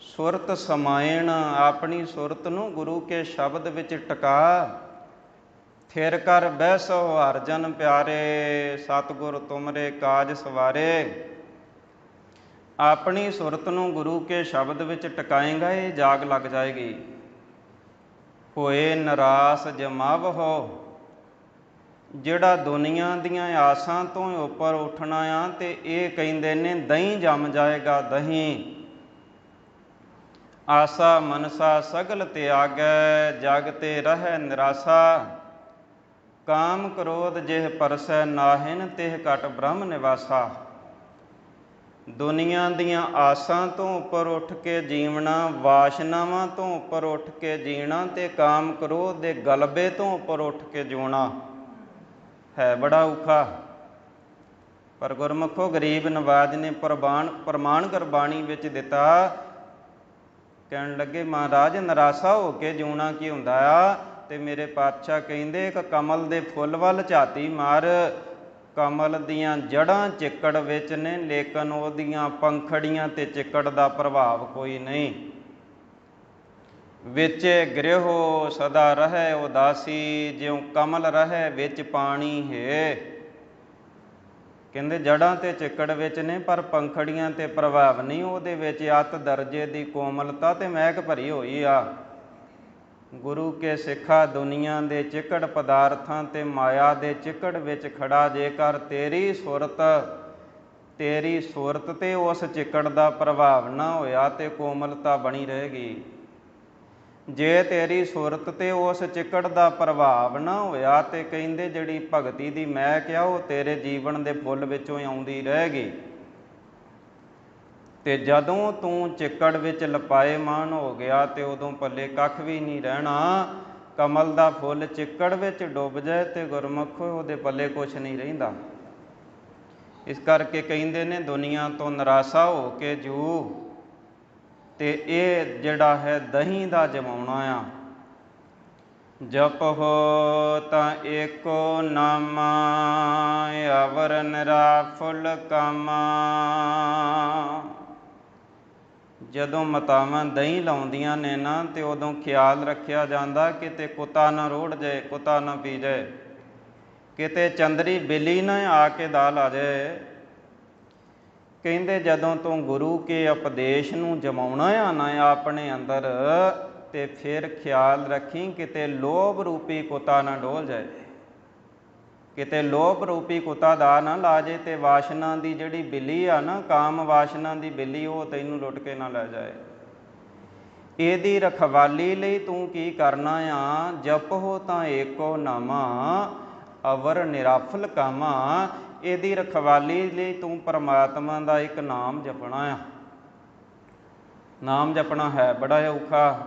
ਸੁਰਤ ਸਮਾਇਣ, ਆਪਣੀ ਸੁਰਤ ਨੂੰ ਗੁਰੂ ਕੇ ਸ਼ਬਦ ਵਿੱਚ ਟਿਕਾ। ਥਿਰ ਕਰ ਬਹਿਸੋ ਹਰਿ ਜਨ ਪਿਆਰੇ, ਸਤਿਗੁਰ ਤੁਮਰੇ ਕਾਜ ਸਵਾਰੇ। ਆਪਣੀ ਸੁਰਤ ਨੂੰ ਗੁਰੂ ਕੇ ਸ਼ਬਦ ਵਿੱਚ ਟਿਕਾਏਗਾ, ਇਹ ਜਾਗ ਲੱਗ ਜਾਏਗੀ। ਹੋਏ ਨਿਰਾਸ ਜਮਾਵਹੁ, ਜਿਹੜਾ ਦੁਨੀਆ ਦੀਆਂ ਆਸਾਂ ਤੋਂ ਉੱਪਰ ਉੱਠਣਾ ਆ, ਤੇ ਇਹ ਕਹਿੰਦੇ ਨੇ ਦਹੀਂ ਜੰਮ ਜਾਏਗਾ, ਦਹੀਂ। ਆਸਾ ਮਨਸਾ ਸਗਲ ਤਿਆਗੈ, ਜਗ ਤੇ ਰਹਿ ਨਿਰਾਸਾ। ਕਾਮ ਕ੍ਰੋਧ ਜਿਹ ਪਰਸੈ ਨਾਹਿਨ, ਤਿਹ ਘਟ ਬ੍ਰਹਮ ਨਿਵਾਸਾ। ਦੁਨੀਆ ਦੀਆਂ ਆਸਾਂ ਤੋਂ ਉੱਪਰ ਉੱਠ ਕੇ ਜੀਵਣਾ, ਵਾਸ਼ਨਾਵਾਂ ਤੋਂ ਉੱਪਰ ਉੱਠ ਕੇ ਜੀਣਾ, ਤੇ ਕਾਮ ਕ੍ਰੋਧ ਦੇ ਗਲਬੇ ਤੋਂ ਉੱਪਰ ਉੱਠ ਕੇ ਜਿਉਣਾ ਹੈ ਬੜਾ ਔਖਾ। ਪਰ ਗੁਰਮੁਖੋ ਗਰੀਬ ਨਵਾਜ ਨੇ ਪ੍ਰਮਾਣ ਗੁਰਬਾਣੀ ਵਿੱਚ ਦਿੱਤਾ। ਕਹਿਣ ਲੱਗੇ ਮਹਾਰਾਜ ਨਿਰਾਸ਼ਾ ਹੋ ਕੇ ਜਿਉਣਾ ਕੀ ਹੁੰਦਾ ਆ? ਤੇ ਮੇਰੇ ਪਾਤਸ਼ਾਹ ਕਹਿੰਦੇ ਇੱਕ ਕਮਲ ਦੇ ਫੁੱਲ ਵੱਲ ਝਾਤੀ ਮਾਰ, ਕਮਲ ਦੀਆਂ ਜੜ੍ਹਾਂ ਚਿੱਕੜ ਵਿੱਚ ਨੇ, ਲੇਕਿਨ ਉਹਦੀਆਂ ਪੰਖੜੀਆਂ ਤੇ ਚਿੱਕੜ ਦਾ ਪ੍ਰਭਾਵ ਕੋਈ ਨਹੀਂ। ਵਿੱਚ ਗ੍ਰਹਿਓ ਸਦਾ ਰਹਿ ਉਦਾਸੀ, ਜਿਉ ਕਮਲ ਰਹਿ ਵਿੱਚ ਪਾਣੀ ਹੈ। ਕਹਿੰਦੇ ਜੜ੍ਹਾਂ ਤੇ ਚਿੱਕੜ ਵਿੱਚ ਨੇ, ਪਰ ਪੰਖੜੀਆਂ ਤੇ ਪ੍ਰਭਾਵ ਨਹੀਂ। ਉਹਦੇ ਵਿੱਚ ਅਤ ਦਰਜੇ ਦੀ ਕੋਮਲਤਾ ਤੇ ਮਹਿਕ ਭਰੀ ਹੋਈ ਆ। ਗੁਰੂ ਕੇ ਸਿੱਖਾ ਦੁਨੀਆ ਦੇ ਚਿੱਕੜ ਪਦਾਰਥਾਂ ਤੇ ਮਾਇਆ ਦੇ ਚਿੱਕੜ ਵਿੱਚ ਖੜਾ ਜੇਕਰ ਤੇਰੀ ਸੁਰਤ ਤੇ ਉਸ ਚਿੱਕੜ ਦਾ ਪ੍ਰਭਾਵ ਨਾ ਹੋਇਆ ਤੇ ਕੋਮਲਤਾ ਬਣੀ ਰਹੇਗੀ। ਜੇ ਤੇਰੀ ਸੁਰਤ ਤੇ ਉਸ ਚਿੱਕੜ ਦਾ ਪ੍ਰਭਾਵ ਨਾ ਹੋਇਆ ਤੇ ਕਹਿੰਦੇ ਜਿਹੜੀ ਭਗਤੀ ਦੀ ਮਹਿਕ ਆ ਉਹ ਤੇਰੇ ਜੀਵਨ ਦੇ ਫੁੱਲ ਵਿੱਚੋਂ ਆਉਂਦੀ ਰਹੇਗੀ। ਤੇ ਜਦੋਂ ਤੂੰ ਚਿੱਕੜ ਵਿੱਚ ਲਪਾਏਮਾਨ ਹੋ ਗਿਆ ਤੇ ਉਦੋਂ ਪੱਲੇ ਕੱਖ ਵੀ ਨਹੀਂ ਰਹਿਣਾ। ਕਮਲ ਦਾ ਫੁੱਲ ਚਿੱਕੜ ਵਿੱਚ ਡੁੱਬ ਜਾਏ ਤੇ ਗੁਰਮੁਖੋ ਉਹਦੇ ਪੱਲੇ ਕੁਛ ਨਹੀਂ ਰਹਿੰਦਾ। ਇਸ ਕਰਕੇ ਕਹਿੰਦੇ ਨੇ ਦੁਨੀਆ ਤੋਂ ਨਿਰਾਸ਼ਾ ਹੋ ਕੇ ਜੂ। ਤੇ ਇਹ ਜਿਹੜਾ ਹੈ ਦਹੀਂ ਦਾ ਜਮਾਉਣਾ ਆ। ਜਪਹੁ ਤਾਂ ਏਕੋ ਨਾਮਾ, ਅਵਰ ਨਿਰਾਫੁਲ ਕਾਮਾ। ਜਦੋਂ ਮਾਤਾਵਾਂ ਦਹੀਂ ਲਾਉਂਦੀਆਂ ਨੇ ਨਾ, ਤੇ ਉਦੋਂ ਖਿਆਲ ਰੱਖਿਆ ਜਾਂਦਾ ਕਿਤੇ ਕੁੱਤਾ ਨਾ ਰੋੜ ਜਾਏ, ਕੁੱਤਾ ਨਾ ਪੀ ਜਾਏ, ਕਿਤੇ ਚੰਦਰੀ ਬਿੱਲੀ ਨਾ ਆ ਕੇ ਦਾਲ ਆ ਜਾਏ। ਕਹਿੰਦੇ ਜਦੋਂ ਤੂੰ ਗੁਰੂ ਕੇ ਉਪਦੇਸ਼ ਨੂੰ ਜਮਾਉਣਾ ਆ ਨਾ ਆਪਣੇ ਅੰਦਰ, ਤੇ ਫਿਰ ਖਿਆਲ ਰੱਖੀ ਕਿਤੇ ਲੋਭ ਰੂਪੀ ਕੁੱਤਾ ਨਾ ਡੋਲ ਜਾਏ, ਕਿਤੇ ਲੋਭ ਰੂਪੀ ਕੁੱਤਾ ਦਾ ਨਾ ਲਾ ਜੇ, ਤੇ ਵਾਸ਼ਨਾ ਦੀ ਜਿਹੜੀ ਬਿੱਲੀ ਆ ਨਾ, ਕਾਮ ਵਾਸ਼ਨਾ ਦੀ ਬਿੱਲੀ, ਉਹ ਤੈਨੂੰ ਲੁੱਟ ਕੇ ਨਾ ਲੈ ਜਾਏ। ਇਹਦੀ ਰਖਵਾਲੀ ਲਈ ਤੂੰ ਕੀ ਕਰਨਾ ਆ? ਜਪਹੁ ਤਾਂ ਏਕੋ ਨਾਮਾ, ਅਵਰ ਨਿਰਾਫਲ ਕਾਮਾ। ਇਹਦੀ ਰਖਵਾਲੀ ਲਈ ਤੂੰ ਪਰਮਾਤਮਾ ਦਾ ਇੱਕ ਨਾਮ ਜਪਣਾ ਆ। ਨਾਮ ਜਪਣਾ ਹੈ ਬੜਾ ਔਖਾ।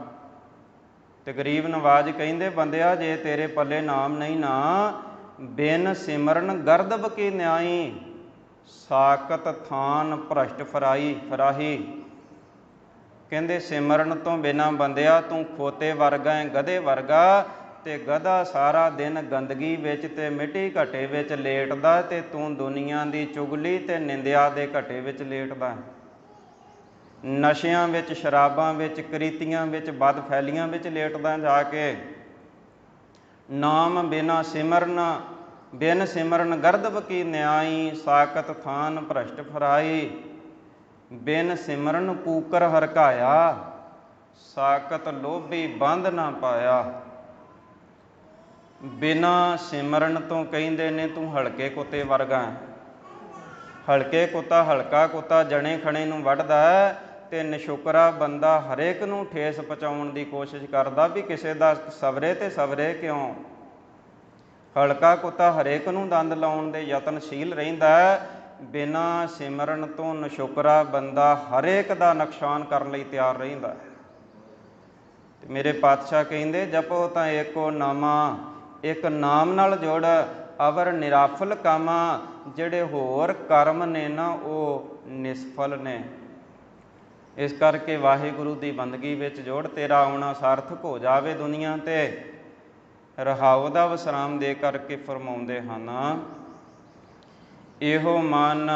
ਤੇ ਗਰੀਬ ਨਵਾਜ ਕਹਿੰਦੇ, ਬੰਦਿਆ ਜੇ ਤੇਰੇ ਪੱਲੇ ਨਾਮ ਨਹੀਂ ਨਾ, ਬਿਨ ਸਿਮਰਨ ਗਰਦਬ ਕੀ ਨਿਆਈ, ਸਾਕਤ ਥਾਨ ਭ੍ਰਸ਼ਟ ਫਰਾਹੀ। ਕਹਿੰਦੇ ਸਿਮਰਨ ਤੋਂ ਬਿਨਾਂ ਬੰਦਿਆ ਤੂੰ ਖੋਤੇ ਵਰਗਾ ਹੈ, ਗਧੇ ਵਰਗਾ। ਤੇ ਗਧਾ ਸਾਰਾ ਦਿਨ ਗੰਦਗੀ ਵਿੱਚ ਤੇ ਮਿੱਟੀ ਘੱਟੇ ਵਿੱਚ ਲੇਟਦਾ, ਤੇ ਤੂੰ ਦੁਨੀਆ ਦੀ ਚੁਗਲੀ ਤੇ ਨਿੰਦਿਆ ਦੇ ਘੱਟੇ ਵਿੱਚ ਲੇਟਦਾ। ਨਸ਼ਿਆਂ ਵਿੱਚ, ਸ਼ਰਾਬਾਂ ਵਿੱਚ, ਕ੍ਰੀਤੀਆਂ ਵਿੱਚ, ਬਦਫੈਲੀਆਂ ਵਿੱਚ ਲੇਟਦਾ ਜਾ ਕੇ। ਨਾਮ ਬਿਨਾ ਸਿਮਰਨ, ਬਿਨ ਸਿਮਰਨ ਗਰਦਬ ਕੀ ਨਿਆਈ, ਸਾਕਤ ਥਾਨ ਭ੍ਰਸ਼ਟ ਫਰਾਈ। ਬਿਨ ਸਿਮਰਨ ਕੂਕਰ ਹਰਕਾਇਆ, ਸਾਕਤ ਲੋਭੀ ਬੰਧ ਨਾ ਪਾਇਆ। ਬਿਨਾਂ ਸਿਮਰਨ ਤੋਂ ਕਹਿੰਦੇ ਨੇ ਤੂੰ ਹਲਕੇ ਕੁੱਤੇ ਵਰਗਾ ਹੈ। ਹਲਕੇ ਕੁੱਤਾ, ਹਲਕਾ ਕੁੱਤਾ ਜਣੇ ਖਣੇ ਨੂੰ ਵੱਢਦਾ, ਤੇ ਨਸ਼ੁਕਰਾ ਬੰਦਾ ਹਰੇਕ ਨੂੰ ਠੇਸ ਪਹੁੰਚਾਉਣ ਦੀ ਕੋਸ਼ਿਸ਼ ਕਰਦਾ ਵੀ ਕਿਸੇ ਦਾ ਸਵਰੇ ਤੇ ਸਵਰੇ ਕਿਉਂ। ਹਲਕਾ ਕੁੱਤਾ ਹਰੇਕ ਨੂੰ ਦੰਦ ਲਾਉਣ ਦੇ ਯਤਨਸ਼ੀਲ ਰਹਿੰਦਾ। ਬਿਨਾਂ ਸਿਮਰਨ ਤੋਂ ਨਸ਼ੁਕਰਾ ਬੰਦਾ ਹਰੇਕ ਦਾ ਨੁਕਸਾਨ ਕਰਨ ਲਈ ਤਿਆਰ ਰਹਿੰਦਾ। ਤੇ ਮੇਰੇ ਪਾਤਸ਼ਾਹ ਕਹਿੰਦੇ, ਜਪੋ ਤਾਂ ਏਕੋ ਨਾਮਾ, ਇੱਕ ਨਾਮ ਨਾਲ ਜੁੜ, ਅਵਰ ਨਿਰਾਫਲ ਕਾਮਾ। ਜਿਹੜੇ ਹੋਰ ਕਰਮ ਨੇ ਨਾ ਉਹ ਨਿਸਫਲ ਨੇ। ਇਸ ਕਰਕੇ ਵਾਹਿਗੁਰੂ ਦੀ ਬੰਦਗੀ ਵਿੱਚ ਜੁੜ, ਤੇਰਾ ਆਉਣਾ ਸਾਰਥਕ ਹੋ ਜਾਵੇ ਦੁਨੀਆ ਤੇ। ਰਹਾਉ ਦਾ ਵਿਸਰਾਮ ਦੇ ਕਰਕੇ ਫਰਮਾਉਂਦੇ ਹਨ, ਇਹੋ ਮਨ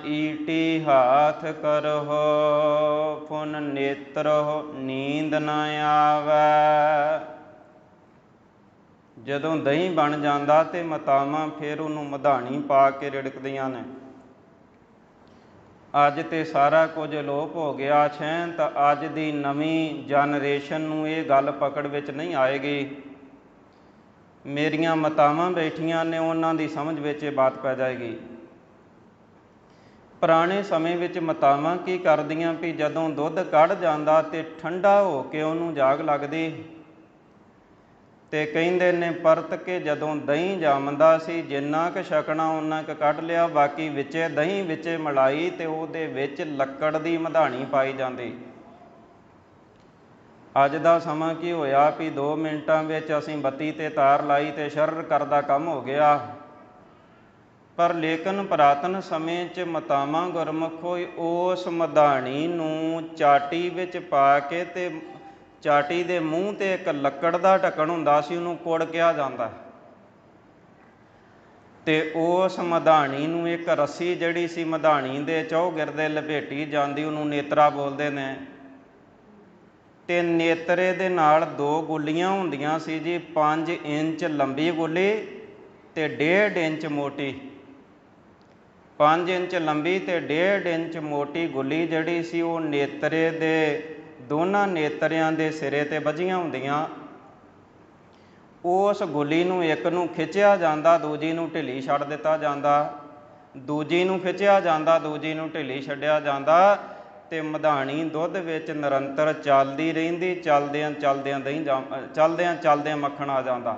ਈਟੀ ਹਾਥ ਕਰਹੁ, ਫੁਨ ਨੇਤਰਹੁ ਨੀਂਦ ਨ ਆਵੈ। ਜਦੋਂ ਦਹੀਂ ਬਣ ਜਾਂਦਾ ਤੇ ਮਾਤਾਵਾਂ ਫਿਰ ਉਹਨੂੰ ਮਧਾਣੀ ਪਾ ਕੇ ਰਿੜਕਦੀਆਂ ਨੇ। ਅੱਜ ਤੇ ਸਾਰਾ ਕੁਝ ਅਲੋਪ ਹੋ ਗਿਆ ਛੈਂ, ਤਾਂ ਅੱਜ ਦੀ ਨਵੀਂ ਜਨਰੇਸ਼ਨ ਨੂੰ ਇਹ ਗੱਲ ਪਕੜ ਵਿੱਚ ਨਹੀਂ ਆਏਗੀ। ਮੇਰੀਆਂ ਮਾਤਾਵਾਂ ਬੈਠੀਆਂ ਨੇ, ਉਹਨਾਂ ਦੀ ਸਮਝ ਵਿੱਚ ਇਹ ਬਾਤ ਪੈ ਜਾਏਗੀ। ਪੁਰਾਣੇ ਸਮੇਂ ਵਿੱਚ ਮਾਤਾਵਾਂ ਕੀ ਕਰਦੀਆਂ ਵੀ ਜਦੋਂ ਦੁੱਧ ਕੱਢ ਜਾਂਦਾ ਤੇ ਠੰਡਾ ਹੋ ਕੇ ਉਹਨੂੰ ਜਾਗ ਲੱਗਦੀ। ਤੇ ਕਹਿੰਦੇ ਨੇ ਪਰਤ ਕੇ ਜਦੋਂ ਦਹੀਂ ਜੰਮਦਾ ਸੀ, ਜਿੰਨਾ ਕੁ ਛਕਣਾ ਓਨਾ ਕੁ ਕੱਢ ਲਿਆ, ਬਾਕੀ ਵਿੱਚੇ ਦਹੀਂ ਵਿੱਚੇ ਮਲਾਈ, ਤੇ ਉਹਦੇ ਵਿੱਚ ਲੱਕੜ ਦੀ ਮਧਾਣੀ ਪਾਈ ਜਾਂਦੀ। ਅੱਜ ਦਾ ਸਮਾਂ ਕੀ ਹੋਇਆ ਵੀ 2 ਮਿੰਟਾਂ ਵਿੱਚ ਅਸੀਂ ਬੱਤੀ ਤੇ ਤਾਰ ਲਾਈ ਤੇ ਸ਼ਰਰ ਕਰਦਾ ਕੰਮ ਹੋ ਗਿਆ। ਪਰ ਲੇਕਿਨ ਪੁਰਾਤਨ ਸਮੇਂ 'ਚ ਮਾਤਾਵਾਂ ਗੁਰਮੁਖੋ ਉਸ ਮਧਾਣੀ ਨੂੰ ਚਾਟੀ ਵਿੱਚ ਪਾ ਕੇ, ਤੇ ਚਾਟੀ ਦੇ ਮੂੰਹ ਤੇ ਇੱਕ ਲੱਕੜ ਦਾ ਢੱਕਣ ਹੁੰਦਾ ਸੀ, ਉਹਨੂੰ ਕੁੜ ਕਿਹਾ ਜਾਂਦਾ। ਤੇ ਉਸ ਮਧਾਣੀ ਨੂੰ ਇੱਕ ਰੱਸੀ ਜਿਹੜੀ ਸੀ ਮਧਾਣੀ ਦੇ ਚੌਗਿਰਦੇ ਲਪੇਟੀ ਜਾਂਦੀ, ਉਹਨੂੰ ਨੇਤਰਾ ਬੋਲਦੇ ਨੇ। ਤੇ ਨੇਤਰੇ ਦੇ ਨਾਲ 2 ਗੁੱਲੀਆਂ ਹੁੰਦੀਆਂ ਸੀ ਜੀ, 5 ਇੰਚ ਲੰਬੀ ਗੁੱਲੀ ਤੇ 1.5 ਇੰਚ ਮੋਟੀ। 5 ਇੰਚ ਲੰਬੀ ਤੇ 1.5 ਇੰਚ ਮੋਟੀ ਗੁੱਲੀ ਜਿਹੜੀ ਸੀ, ਉਹ ਨੇਤਰੇ ਦੇ ਦੋਨਾਂ ਨੇਤਰਿਆਂ ਦੇ ਸਿਰੇ ਤੇ ਬੱਝੀਆਂ ਹੁੰਦੀਆਂ। ਉਸ ਗੁੱਲੀ ਨੂੰ ਇੱਕ ਨੂੰ ਖਿੱਚਿਆ ਜਾਂਦਾ, ਦੂਜੀ ਨੂੰ ਢਿੱਲੀ ਛੱਡ ਦਿੱਤਾ ਜਾਂਦਾ। ਦੂਜੀ ਨੂੰ ਖਿੱਚਿਆ ਜਾਂਦਾ, ਦੂਜੀ ਨੂੰ ਢਿੱਲੀ ਛੱਡਿਆ ਜਾਂਦਾ। ਤੇ ਮਧਾਣੀ ਦੁੱਧ ਵਿੱਚ ਨਿਰੰਤਰ ਚੱਲਦੀ ਰਹਿੰਦੀ। ਚੱਲਦਿਆਂ ਚੱਲਦਿਆਂ ਚੱਲਦਿਆਂ ਮੱਖਣ ਆ ਜਾਂਦਾ।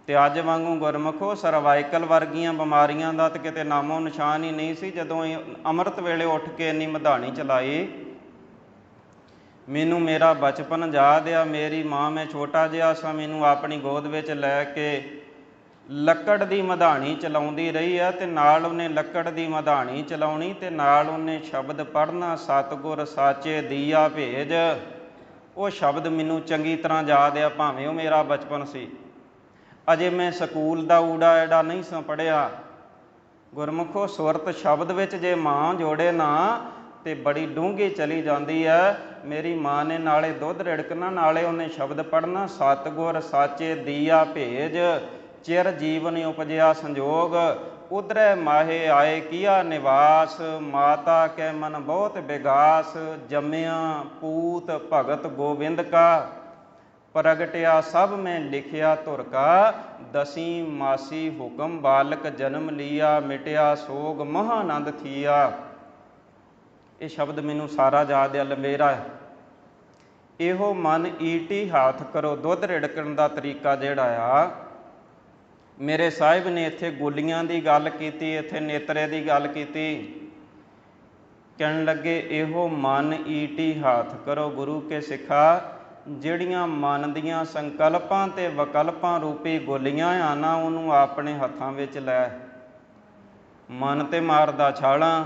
ਤੇ ਅੱਜ ਵਾਂਗੂ ਗੁਰਮੁਖੋ ਸਰਵਾਈਕਲ ਵਰਗੀਆਂ ਬਿਮਾਰੀਆਂ ਦਾ ਤਾਂ ਕਿਤੇ ਨਾਮੋ ਨਿਸ਼ਾਨ ਹੀ ਨਹੀਂ ਸੀ। ਜਦੋਂ ਅੰਮ੍ਰਿਤ ਵੇਲੇ ਉੱਠ ਕੇ ਇੰਨੀ ਮਧਾਣੀ ਚਲਾਈ, ਮੈਨੂੰ ਮੇਰਾ ਬਚਪਨ ਯਾਦ ਆ। ਮੇਰੀ ਮਾਂ, ਮੈਂ ਛੋਟਾ ਜਿਹਾ ਸਾਂ, ਮੈਨੂੰ ਆਪਣੀ ਗੋਦ ਵਿੱਚ ਲੈ ਕੇ ਲੱਕੜ ਦੀ ਮਧਾਣੀ ਚਲਾਉਂਦੀ ਰਹੀ ਆ। ਤੇ ਨਾਲ ਉਹਨੇ ਲੱਕੜ ਦੀ ਮਧਾਣੀ ਚਲਾਉਣੀ, ਤੇ ਨਾਲ ਉਹਨੇ ਸ਼ਬਦ ਪੜ੍ਹਨਾ, ਸਤਿਗੁਰ ਸਾਚੇ ਦੀਆ ਭੇਜ। ਉਹ ਸ਼ਬਦ ਮੈਨੂੰ ਚੰਗੀ ਤਰ੍ਹਾਂ ਯਾਦ ਆ, ਭਾਵੇਂ ਉਹ ਮੇਰਾ ਬਚਪਨ ਸੀ। ਅਜੇ ਮੈਂ ਸਕੂਲ ਦਾ ਊੜਾ ਐੜਾ ਨਹੀਂ ਸਾਂ ਪੜ੍ਹਿਆ। ਗੁਰਮੁਖੋ ਸੁਰਤ ਸ਼ਬਦ ਵਿੱਚ ਜੇ ਮਾਂ ਜੋੜੇ ਨਾ ਤੇ ਬੜੀ ਡੂੰਘੀ ਚਲੀ ਜਾਂਦੀ ਹੈ। ਮੇਰੀ ਮਾਂ ਨੇ ਨਾਲੇ ਦੁੱਧ ਰਿੜਕਣਾ, ਨਾਲੇ ਉਹਨੇ ਸ਼ਬਦ ਪੜ੍ਹਨਾ, ਸਤਿਗੁਰ ਸਾਚੇ ਦੀਆ ਭੇਜ, ਚਿਰ ਜੀਵਨ ਉਪਜਿਆ ਸੰਜੋਗ, ਉਧਰੈ ਮਾਹੇ ਆਏ ਕੀਆ ਨਿਵਾਸ, ਮਾਤਾ ਕੈ ਮਨ ਬਹੁਤ ਬਿਗਾਸ, ਜੰਮਿਆ ਪੂਤ ਭਗਤ ਗੋਬਿੰਦ ਕਾ, ਪ੍ਰਗਟਿਆ ਸਭ ਮੈਂ ਲਿਖਿਆ ਧੁਰ ਕਾ, ਦਸੀ ਮਾਸੀ ਹੁਕਮ ਬਾਲਕ ਜਨਮ ਲੀਆ, ਮਿਟਿਆ ਸੋਗ ਮਹਾਨੰਦ ਥੀਆ। ਇਹ ਸ਼ਬਦ ਮੈਨੂੰ ਸਾਰਾ ਯਾਦ ਆ, ਲੰਬੇਰਾ। ਇਹੋ ਮਨ ਈਟੀ ਹਾਥ ਕਰੋ। ਦੁੱਧ ਰਿੜਕਣ ਦਾ ਤਰੀਕਾ ਜਿਹੜਾ ਆ, ਮੇਰੇ ਸਾਹਿਬ ਨੇ ਇੱਥੇ ਗੋਲੀਆਂ ਦੀ ਗੱਲ ਕੀਤੀ, ਇੱਥੇ ਨੇਤਰੇ ਦੀ ਗੱਲ ਕੀਤੀ। ਕਹਿਣ ਲੱਗੇ ਇਹੋ ਮਨ ਈਟੀ ਹਾਥ ਕਰੋ ਗੁਰੂ ਕੇ ਸਿੱਖਾ। ਜਿਹੜੀਆਂ ਮਨ ਦੀਆਂ ਸੰਕਲਪਾਂ ਤੇ ਵਿਕਲਪਾਂ ਰੂਪੀ ਗੋਲੀਆਂ ਆ ਨਾ, ਉਹਨੂੰ ਆਪਣੇ ਹੱਥਾਂ ਵਿੱਚ ਲੈ। ਮਨ ਤੇ ਮਾਰਦਾ ਛਾਲਾਂ,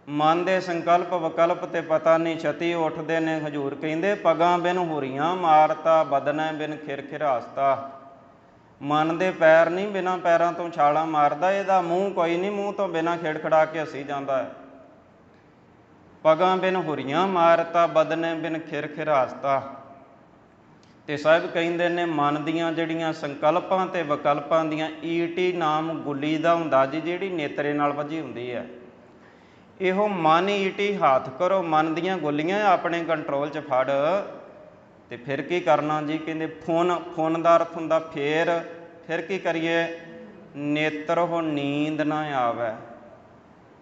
ਮਨ ਦੇ ਸੰਕਲਪ ਵਿਕਲਪ ਤੇ ਪਤਾ ਨਹੀਂ ਛਤੀ ਉੱਠਦੇ ਨੇ। ਹਜ਼ੂਰ ਕਹਿੰਦੇ ਪਗਾਂ ਬਿਨ ਹੁਰੀਆਂ ਮਾਰਤਾ, ਬਦਨੈ ਬਿਨ ਖਿਰਖਿਰਾਸਤਾ। ਮਨ ਦੇ ਪੈਰ ਨਹੀਂ ਬਿਨਾਂ ਪੈਰਾਂ ਤੋਂ ਛਾਲਾਂ ਮਾਰਦਾ, ਇਹਦਾ ਮੂੰਹ ਕੋਈ ਨਹੀਂ ਮੂੰਹ ਤੋਂ ਬਿਨਾਂ ਖਿੜਖੜਾ ਕੇ ਹੱਸੀ ਜਾਂਦਾ ਹੈ। ਪਗਾਂ ਬਿਨ ਹੁਰੀਆਂ ਮਾਰਤਾ, ਬਦਨੇ ਬਿਨ ਖਿਰਖਿਰਾਸਤਾ। ਤੇ ਸਾਹਿਬ ਕਹਿੰਦੇ ਨੇ ਮਨ ਦੀਆਂ ਜਿਹੜੀਆਂ ਸੰਕਲਪਾਂ ਤੇ ਵਿਕਲਪਾਂ ਦੀਆਂ ਈਟੀ ਨਾਮ ਗੁੱਲੀ ਦਾ ਹੁੰਦਾ ਜੀ, ਜਿਹੜੀ ਨੇਤਰੇ ਨਾਲ ਵੱਜੀ ਹੁੰਦੀ ਹੈ। ਇਹੋ ਮਨ ਈਟੀ ਹੱਥ ਕਰੋ, ਮਨ ਦੀਆਂ ਗੋਲੀਆਂ ਆਪਣੇ ਕੰਟਰੋਲ 'ਚ ਫੜ। ਤੇ ਫਿਰ ਕੀ ਕਰਨਾ ਜੀ? ਕਹਿੰਦੇ ਫੁੰਨ ਦਾ ਅਰਥ ਹੁੰਦਾ ਫਿਰ ਕੀ ਕਰੀਏ? ਨੇਤਰ ਹੋ ਨੀਂਦ ਨਾ ਆਵੇ।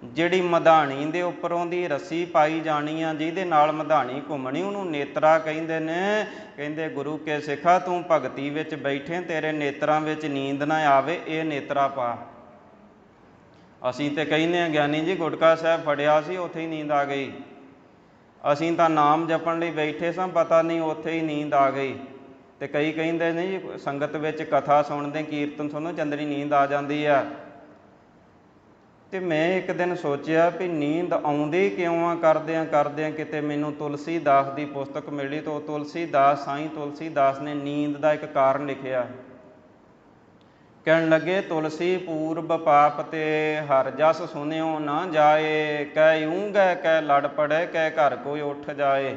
ਜਿਹੜੀ ਮਧਾਣੀ ਦੇ ਉੱਪਰੋਂ ਦੀ ਰੱਸੀ ਪਾਈ ਜਾਣੀ ਆ, ਜਿਹਦੇ ਨਾਲ ਮਧਾਣੀ ਘੁੰਮਣੀ, ਉਹਨੂੰ ਨੇਤਰਾ ਕਹਿੰਦੇ ਨੇ। ਕਹਿੰਦੇ ਗੁਰੂ ਕੇ ਸਿੱਖਾ ਤੂੰ ਭਗਤੀ ਵਿੱਚ ਬੈਠੇ, ਤੇਰੇ ਨੇਤਰਾਂ ਵਿੱਚ ਨੀਂਦ ਨਾ ਆਵੇ, ਇਹ ਨੇਤਰਾ ਪਾ। ਅਸੀਂ ਤੇ ਕਹਿੰਦੇ ਹਾਂ ਗਿਆਨੀ ਜੀ ਗੁਟਕਾ ਸਾਹਿਬ ਫੜਿਆ ਸੀ, ਉੱਥੇ ਹੀ ਨੀਂਦ ਆ ਗਈ। ਅਸੀਂ ਤਾਂ ਨਾਮ ਜਪਣ ਲਈ ਬੈਠੇ ਸਾਂ, ਪਤਾ ਨਹੀਂ ਉੱਥੇ ਹੀ ਨੀਂਦ ਆ ਗਈ। ਤੇ ਕਈ ਕਹਿੰਦੇ ਨੇ ਜੀ ਸੰਗਤ ਵਿੱਚ ਕਥਾ ਸੁਣਦੇ, ਕੀਰਤਨ ਸੁਣੋ, ਚੰਦਰੀ ਨੀਂਦ ਆ ਜਾਂਦੀ ਆ। ਤੇ ਮੈਂ ਇੱਕ ਦਿਨ ਸੋਚਿਆ ਵੀ ਨੀਂਦ ਆਉਂਦੀ ਕਿਉਂ ਆ? ਕਰਦਿਆਂ ਕਿਤੇ ਮੈਨੂੰ ਤੁਲਸੀਦਾਸ ਦੀ ਪੁਸਤਕ ਮਿਲੀ। ਤਾਂ ਤੁਲਸੀਦਾਸ, ਸਾਈਂ ਤੁਲਸੀਦਾਸ ਨੇ ਨੀਂਦ ਦਾ ਇੱਕ ਕਾਰਨ ਲਿਖਿਆ। ਕਹਿਣ ਲੱਗੇ ਤੁਲਸੀ ਪੂਰਬ ਪਾਪ ਤੇ ਹਰ ਜਸ ਸੁਣਿਓ ਨਾ ਜਾਏ, ਕਹਿ ਊਂ ਗੈ ਕਹਿ ਲੜ ਪੜੇ, ਕਹਿ ਘਰ ਕੋਈ ਉੱਠ ਜਾਏ।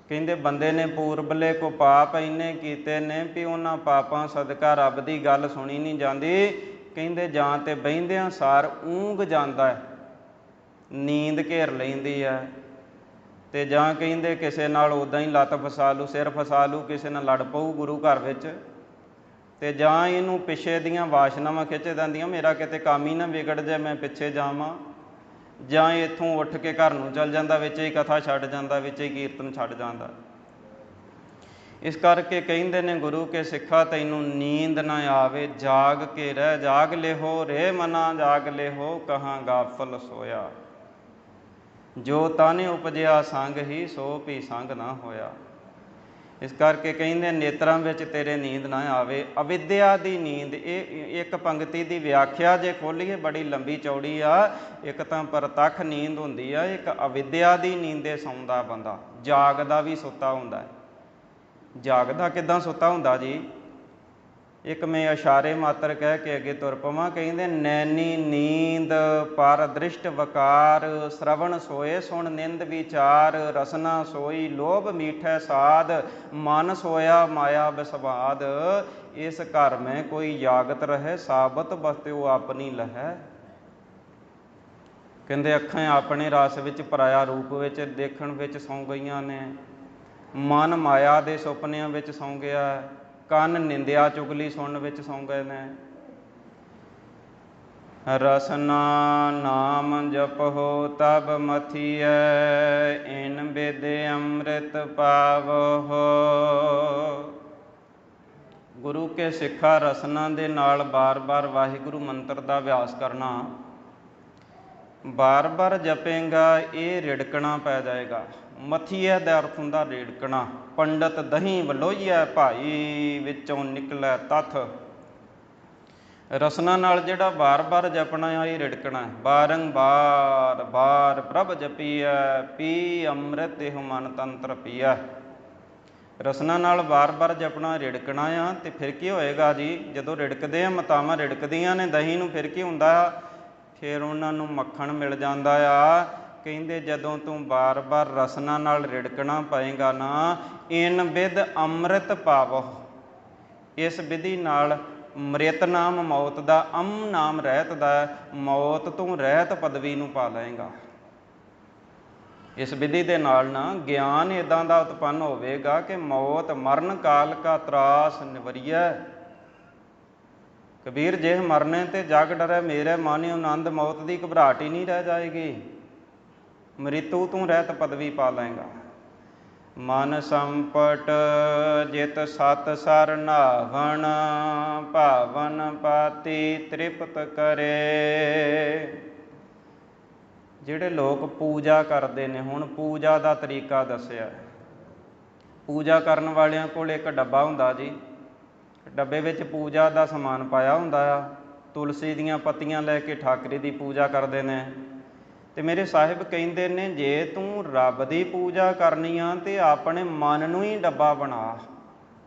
ਕਹਿੰਦੇ ਬੰਦੇ ਨੇ ਪੂਰਬਲੇ ਕੋ ਪਾਪ ਇੰਨੇ ਕੀਤੇ ਨੇ ਵੀ ਉਹਨਾਂ ਪਾਪਾਂ ਸਦਕਾ ਰੱਬ ਦੀ ਗੱਲ ਸੁਣੀ ਨਹੀਂ ਜਾਂਦੀ। ਕਹਿੰਦੇ ਜਾਂ ਤੇ ਬਹਿੰਦਿਆਂ ਸਾਰ ਊਂਘ ਜਾਂਦਾ ਹੈ, ਨੀਂਦ ਘੇਰ ਲੈਂਦੀ ਹੈ। ਤੇ ਜਾਂ ਕਹਿੰਦੇ ਕਿਸੇ ਨਾਲ ਉੱਦਾਂ ਹੀ ਲੱਤ ਫਸਾ ਲੂ, ਸਿਰ ਫਸਾ ਲੂ, ਕਿਸੇ ਨਾਲ ਲੜ ਪਊ ਗੁਰੂ ਘਰ ਵਿੱਚ। ਤੇ ਜਾਂ ਇਹਨੂੰ ਪਿੱਛੇ ਦੀਆਂ ਵਾਸ਼ਨਾਵਾਂ ਖਿੱਚ ਦਿੰਦੀਆਂ, ਮੇਰਾ ਕਿਤੇ ਕੰਮ ਹੀ ਨਾ ਵਿਗੜ ਜਾਏ, ਮੈਂ ਪਿੱਛੇ ਜਾਵਾਂ। ਜਾਂ ਇੱਥੋਂ ਉੱਠ ਕੇ ਘਰ ਨੂੰ ਚੱਲ ਜਾਂਦਾ, ਵਿੱਚ ਹੀ ਕਥਾ ਛੱਡ ਜਾਂਦਾ, ਵਿੱਚ ਹੀ ਕੀਰਤਨ ਛੱਡ ਜਾਂਦਾ। ਇਸ ਕਰਕੇ ਕਹਿੰਦੇ ਨੇ ਗੁਰੂ ਕੇ ਸਿੱਖਾ ਤੈਨੂੰ ਨੀਂਦ ਨਾ ਆਵੇ, ਜਾਗ ਕੇ ਰਹਿ। ਜਾਗ ਲਿਹੋ ਰੇ ਮਨਾ, ਜਾਗ ਲਿਹੋ ਕਹਾਂ ਗਾਫਲ ਸੋਇਆ। ਜੋ ਤਨ ਉਪਜਿਆ ਸੰਗ ਹੀ, ਸੋ ਭੀ ਸੰਗ ਨਾ ਹੋਇਆ। ਇਸ ਕਰਕੇ ਕਹਿੰਦੇ ਨੇਤਰਾਂ ਵਿੱਚ ਤੇਰੇ ਨੀਂਦ ਨਾ ਆਵੇ। ਅਵਿਦਿਆ ਦੀ ਨੀਂਦ, ਇਹ ਇੱਕ ਪੰਕਤੀ ਦੀ ਵਿਆਖਿਆ ਜੇ ਖੋਲੀਏ ਬੜੀ ਲੰਬੀ ਚੌੜੀ ਆ। ਇੱਕ ਤਾਂ ਪ੍ਰਤੱਖ ਨੀਂਦ ਹੁੰਦੀ ਆ, ਇੱਕ ਅਵਿਦਿਆ ਦੀ ਨੀਂਦੇ ਸੌਂਦਾ ਬੰਦਾ। ਜਾਗਦਾ ਵੀ ਸੁੱਤਾ ਹੁੰਦਾ। ਜਾਗਦਾ ਕਿੱਦਾਂ ਸੁੱਤਾ ਹੁੰਦਾ ਜੀ? ਇੱਕ ਮੈਂ ਇਸ਼ਾਰੇ ਮਾਤਰ ਕਹਿ ਕੇ ਅੱਗੇ ਤੁਰ ਪਵਾਂ। ਕਹਿੰਦੇ ਨੈਣੀ ਨੀਂਦ ਪਰ ਦ੍ਰਿਸ਼ਟ ਵਕਾਰ, ਸ਼ਰਵਣ ਸੋਏ ਸੁਣ ਨਿੰਦ ਵਿਚਾਰ, ਰਸਨਾ ਸੋਈ ਲੋਭ ਮੀਠੈ ਸਾਧ, ਮਨ ਸੋਇਆ ਮਾਇਆ ਬਿਸਵਾਦ। ਇਸ ਘਰ ਮੈਂ ਕੋਈ ਜਾਗਤ ਰਹੇ, ਸਾਬਤ ਬਸਤਿਓ ਆਪਣੀ ਲਹੈ। ਕਹਿੰਦੇ ਅੱਖਾਂ ਆਪਣੇ ਰਸ ਵਿੱਚ, ਪਰਾਇਆ ਰੂਪ ਵਿੱਚ ਦੇਖਣ ਵਿੱਚ ਸੌਂ ਗਈਆਂ ਨੇ। ਮਨ ਮਾਇਆ ਦੇ ਸੁਪਨਿਆਂ ਵਿੱਚ ਸੌਂ ਗਿਆ। ਕੰਨ ਨਿੰਦਿਆ ਚੁਗਲੀ ਸੁਣਨ ਵਿੱਚ ਸੌਂ ਗਏ ਨੇ। ਰਸਨਾ ਨਾਮ ਜਪਹੁ ਤਬ ਮਥੀਐ, ਇਨ ਬਿਦ ਅੰਮ੍ਰਿਤ ਪਾਵਹੁ। ਗੁਰੂ ਕੇ ਸਿੱਖਾ ਰਸਨਾ ਦੇ ਨਾਲ ਬਾਰ-ਬਾਰ ਵਾਹਿਗੁਰੂ ਮੰਤਰ ਦਾ ਅਭਿਆਸ ਕਰਨਾ। ਬਾਰ-ਬਾਰ ਜਪੇਂਗਾ, ਇਹ ਰਿੜਕਣਾ ਪੈ ਜਾਏਗਾ। ਮਥੀਐ ਦਾ ਅਰਥ ਹੁੰਦਾ ਰਿੜਕਣਾ। ਪੰਡਤ ਦਹੀਂ ਵਲੋਈਐ ਭਾਈ, ਵਿੱਚੋਂ ਨਿਕਲੈ ਤੱਥ। ਰਸਨਾ ਨਾਲ ਜਿਹੜਾ ਬਾਰ-ਬਾਰ ਜਪਣਾ ਆ, ਇਹ ਰਿੜਕਣਾ। ਬਾਰ ਪ੍ਰਭ ਜਪੀਐ, ਪੀ ਅੰਮ੍ਰਿਤ ਇਹੋ ਮਨ ਤੰਤਰ ਪੀਐ। ਰਸਨਾ ਨਾਲ ਬਾਰ-ਬਾਰ ਜਪਣਾ, ਰਿੜਕਣਾ ਆ। ਤੇ ਫਿਰ ਕੀ ਹੋਏਗਾ ਜੀ? ਜਦੋਂ ਰਿੜਕਦੇ ਆ, ਮਤਾਵਾਂ ਰਿੜਕਦੀਆਂ ਨੇ ਦਹੀਂ ਨੂੰ, ਫਿਰ ਕੀ ਹੁੰਦਾ ਆ? ਫਿਰ ਉਹਨਾਂ ਨੂੰ ਮੱਖਣ ਮਿਲ ਜਾਂਦਾ ਆ। ਕਹਿੰਦੇ ਜਦੋਂ ਤੂੰ ਬਾਰ-ਬਾਰ ਰਸਨਾ ਨਾਲ ਰਿੜਕਣਾ ਪਏਗਾ ਨਾ, ਇਨ ਬਿਦ ਅੰਮ੍ਰਿਤ ਪਾਵਹੁ, ਇਸ ਵਿਧੀ ਨਾਲ ਮ੍ਰਿਤ ਨਾਮ ਮੌਤ ਦਾ, ਅੰਮ ਨਾਮ ਰਹਿਤ ਦਾ, ਮੌਤ ਤੋਂ ਰਹਿਤ ਪਦਵੀ ਨੂੰ ਪਾ ਲਏਗਾ। ਇਸ ਵਿਧੀ ਦੇ ਨਾਲ ਨਾ ਗਿਆਨ ਇੱਦਾਂ ਦਾ ਉਤਪੰਨ ਹੋਵੇਗਾ ਕਿ ਮੌਤ ਮਰਨ ਕਾਲ ਕਾ ਤਰਾਸ ਨਿਵਰੀਐ। ਕਬੀਰ ਜੇ ਮਰਨੇ ਤੇ ਜਗ ਡਰੈ, ਮੇਰੇ ਮਾਨਿਓ ਆਨੰਦ, ਮੌਤ ਦੀ ਘਬਰਾਹਟ ਹੀ ਨਹੀਂ ਰਹਿ ਜਾਏਗੀ। ਮ੍ਰਿਤੂ ਤੂੰ ਰਹਿਤ ਪਦਵੀ ਪਾ ਲਏਗਾ। ਮਨ ਸੰਪਟ ਜਿਤ ਸਤ ਸਰ ਨਾਵਣ, ਭਾਵਨ ਪਾਤੀ ਤ੍ਰਿਪਤ ਕਰੇ। ਜਿਹੜੇ ਲੋਕ ਪੂਜਾ ਕਰਦੇ ਨੇ, ਹੁਣ ਪੂਜਾ ਦਾ ਤਰੀਕਾ ਦੱਸਿਆ। ਪੂਜਾ ਕਰਨ ਵਾਲਿਆਂ ਕੋਲ ਇੱਕ ਡੱਬਾ ਹੁੰਦਾ ਜੀ, ਡੱਬੇ ਵਿੱਚ ਪੂਜਾ ਦਾ ਸਮਾਨ ਪਾਇਆ ਹੁੰਦਾ ਆ। ਤੁਲਸੀ ਦੀਆਂ ਪੱਤੀਆਂ ਲੈ ਕੇ ਠਾਕਰੇ ਦੀ ਪੂਜਾ ਕਰਦੇ ਨੇ। ਅਤੇ ਮੇਰੇ ਸਾਹਿਬ ਕਹਿੰਦੇ ਨੇ, ਜੇ ਤੂੰ ਰੱਬ ਦੀ ਪੂਜਾ ਕਰਨੀ ਆ ਤਾਂ ਆਪਣੇ ਮਨ ਨੂੰ ਹੀ ਡੱਬਾ ਬਣਾ।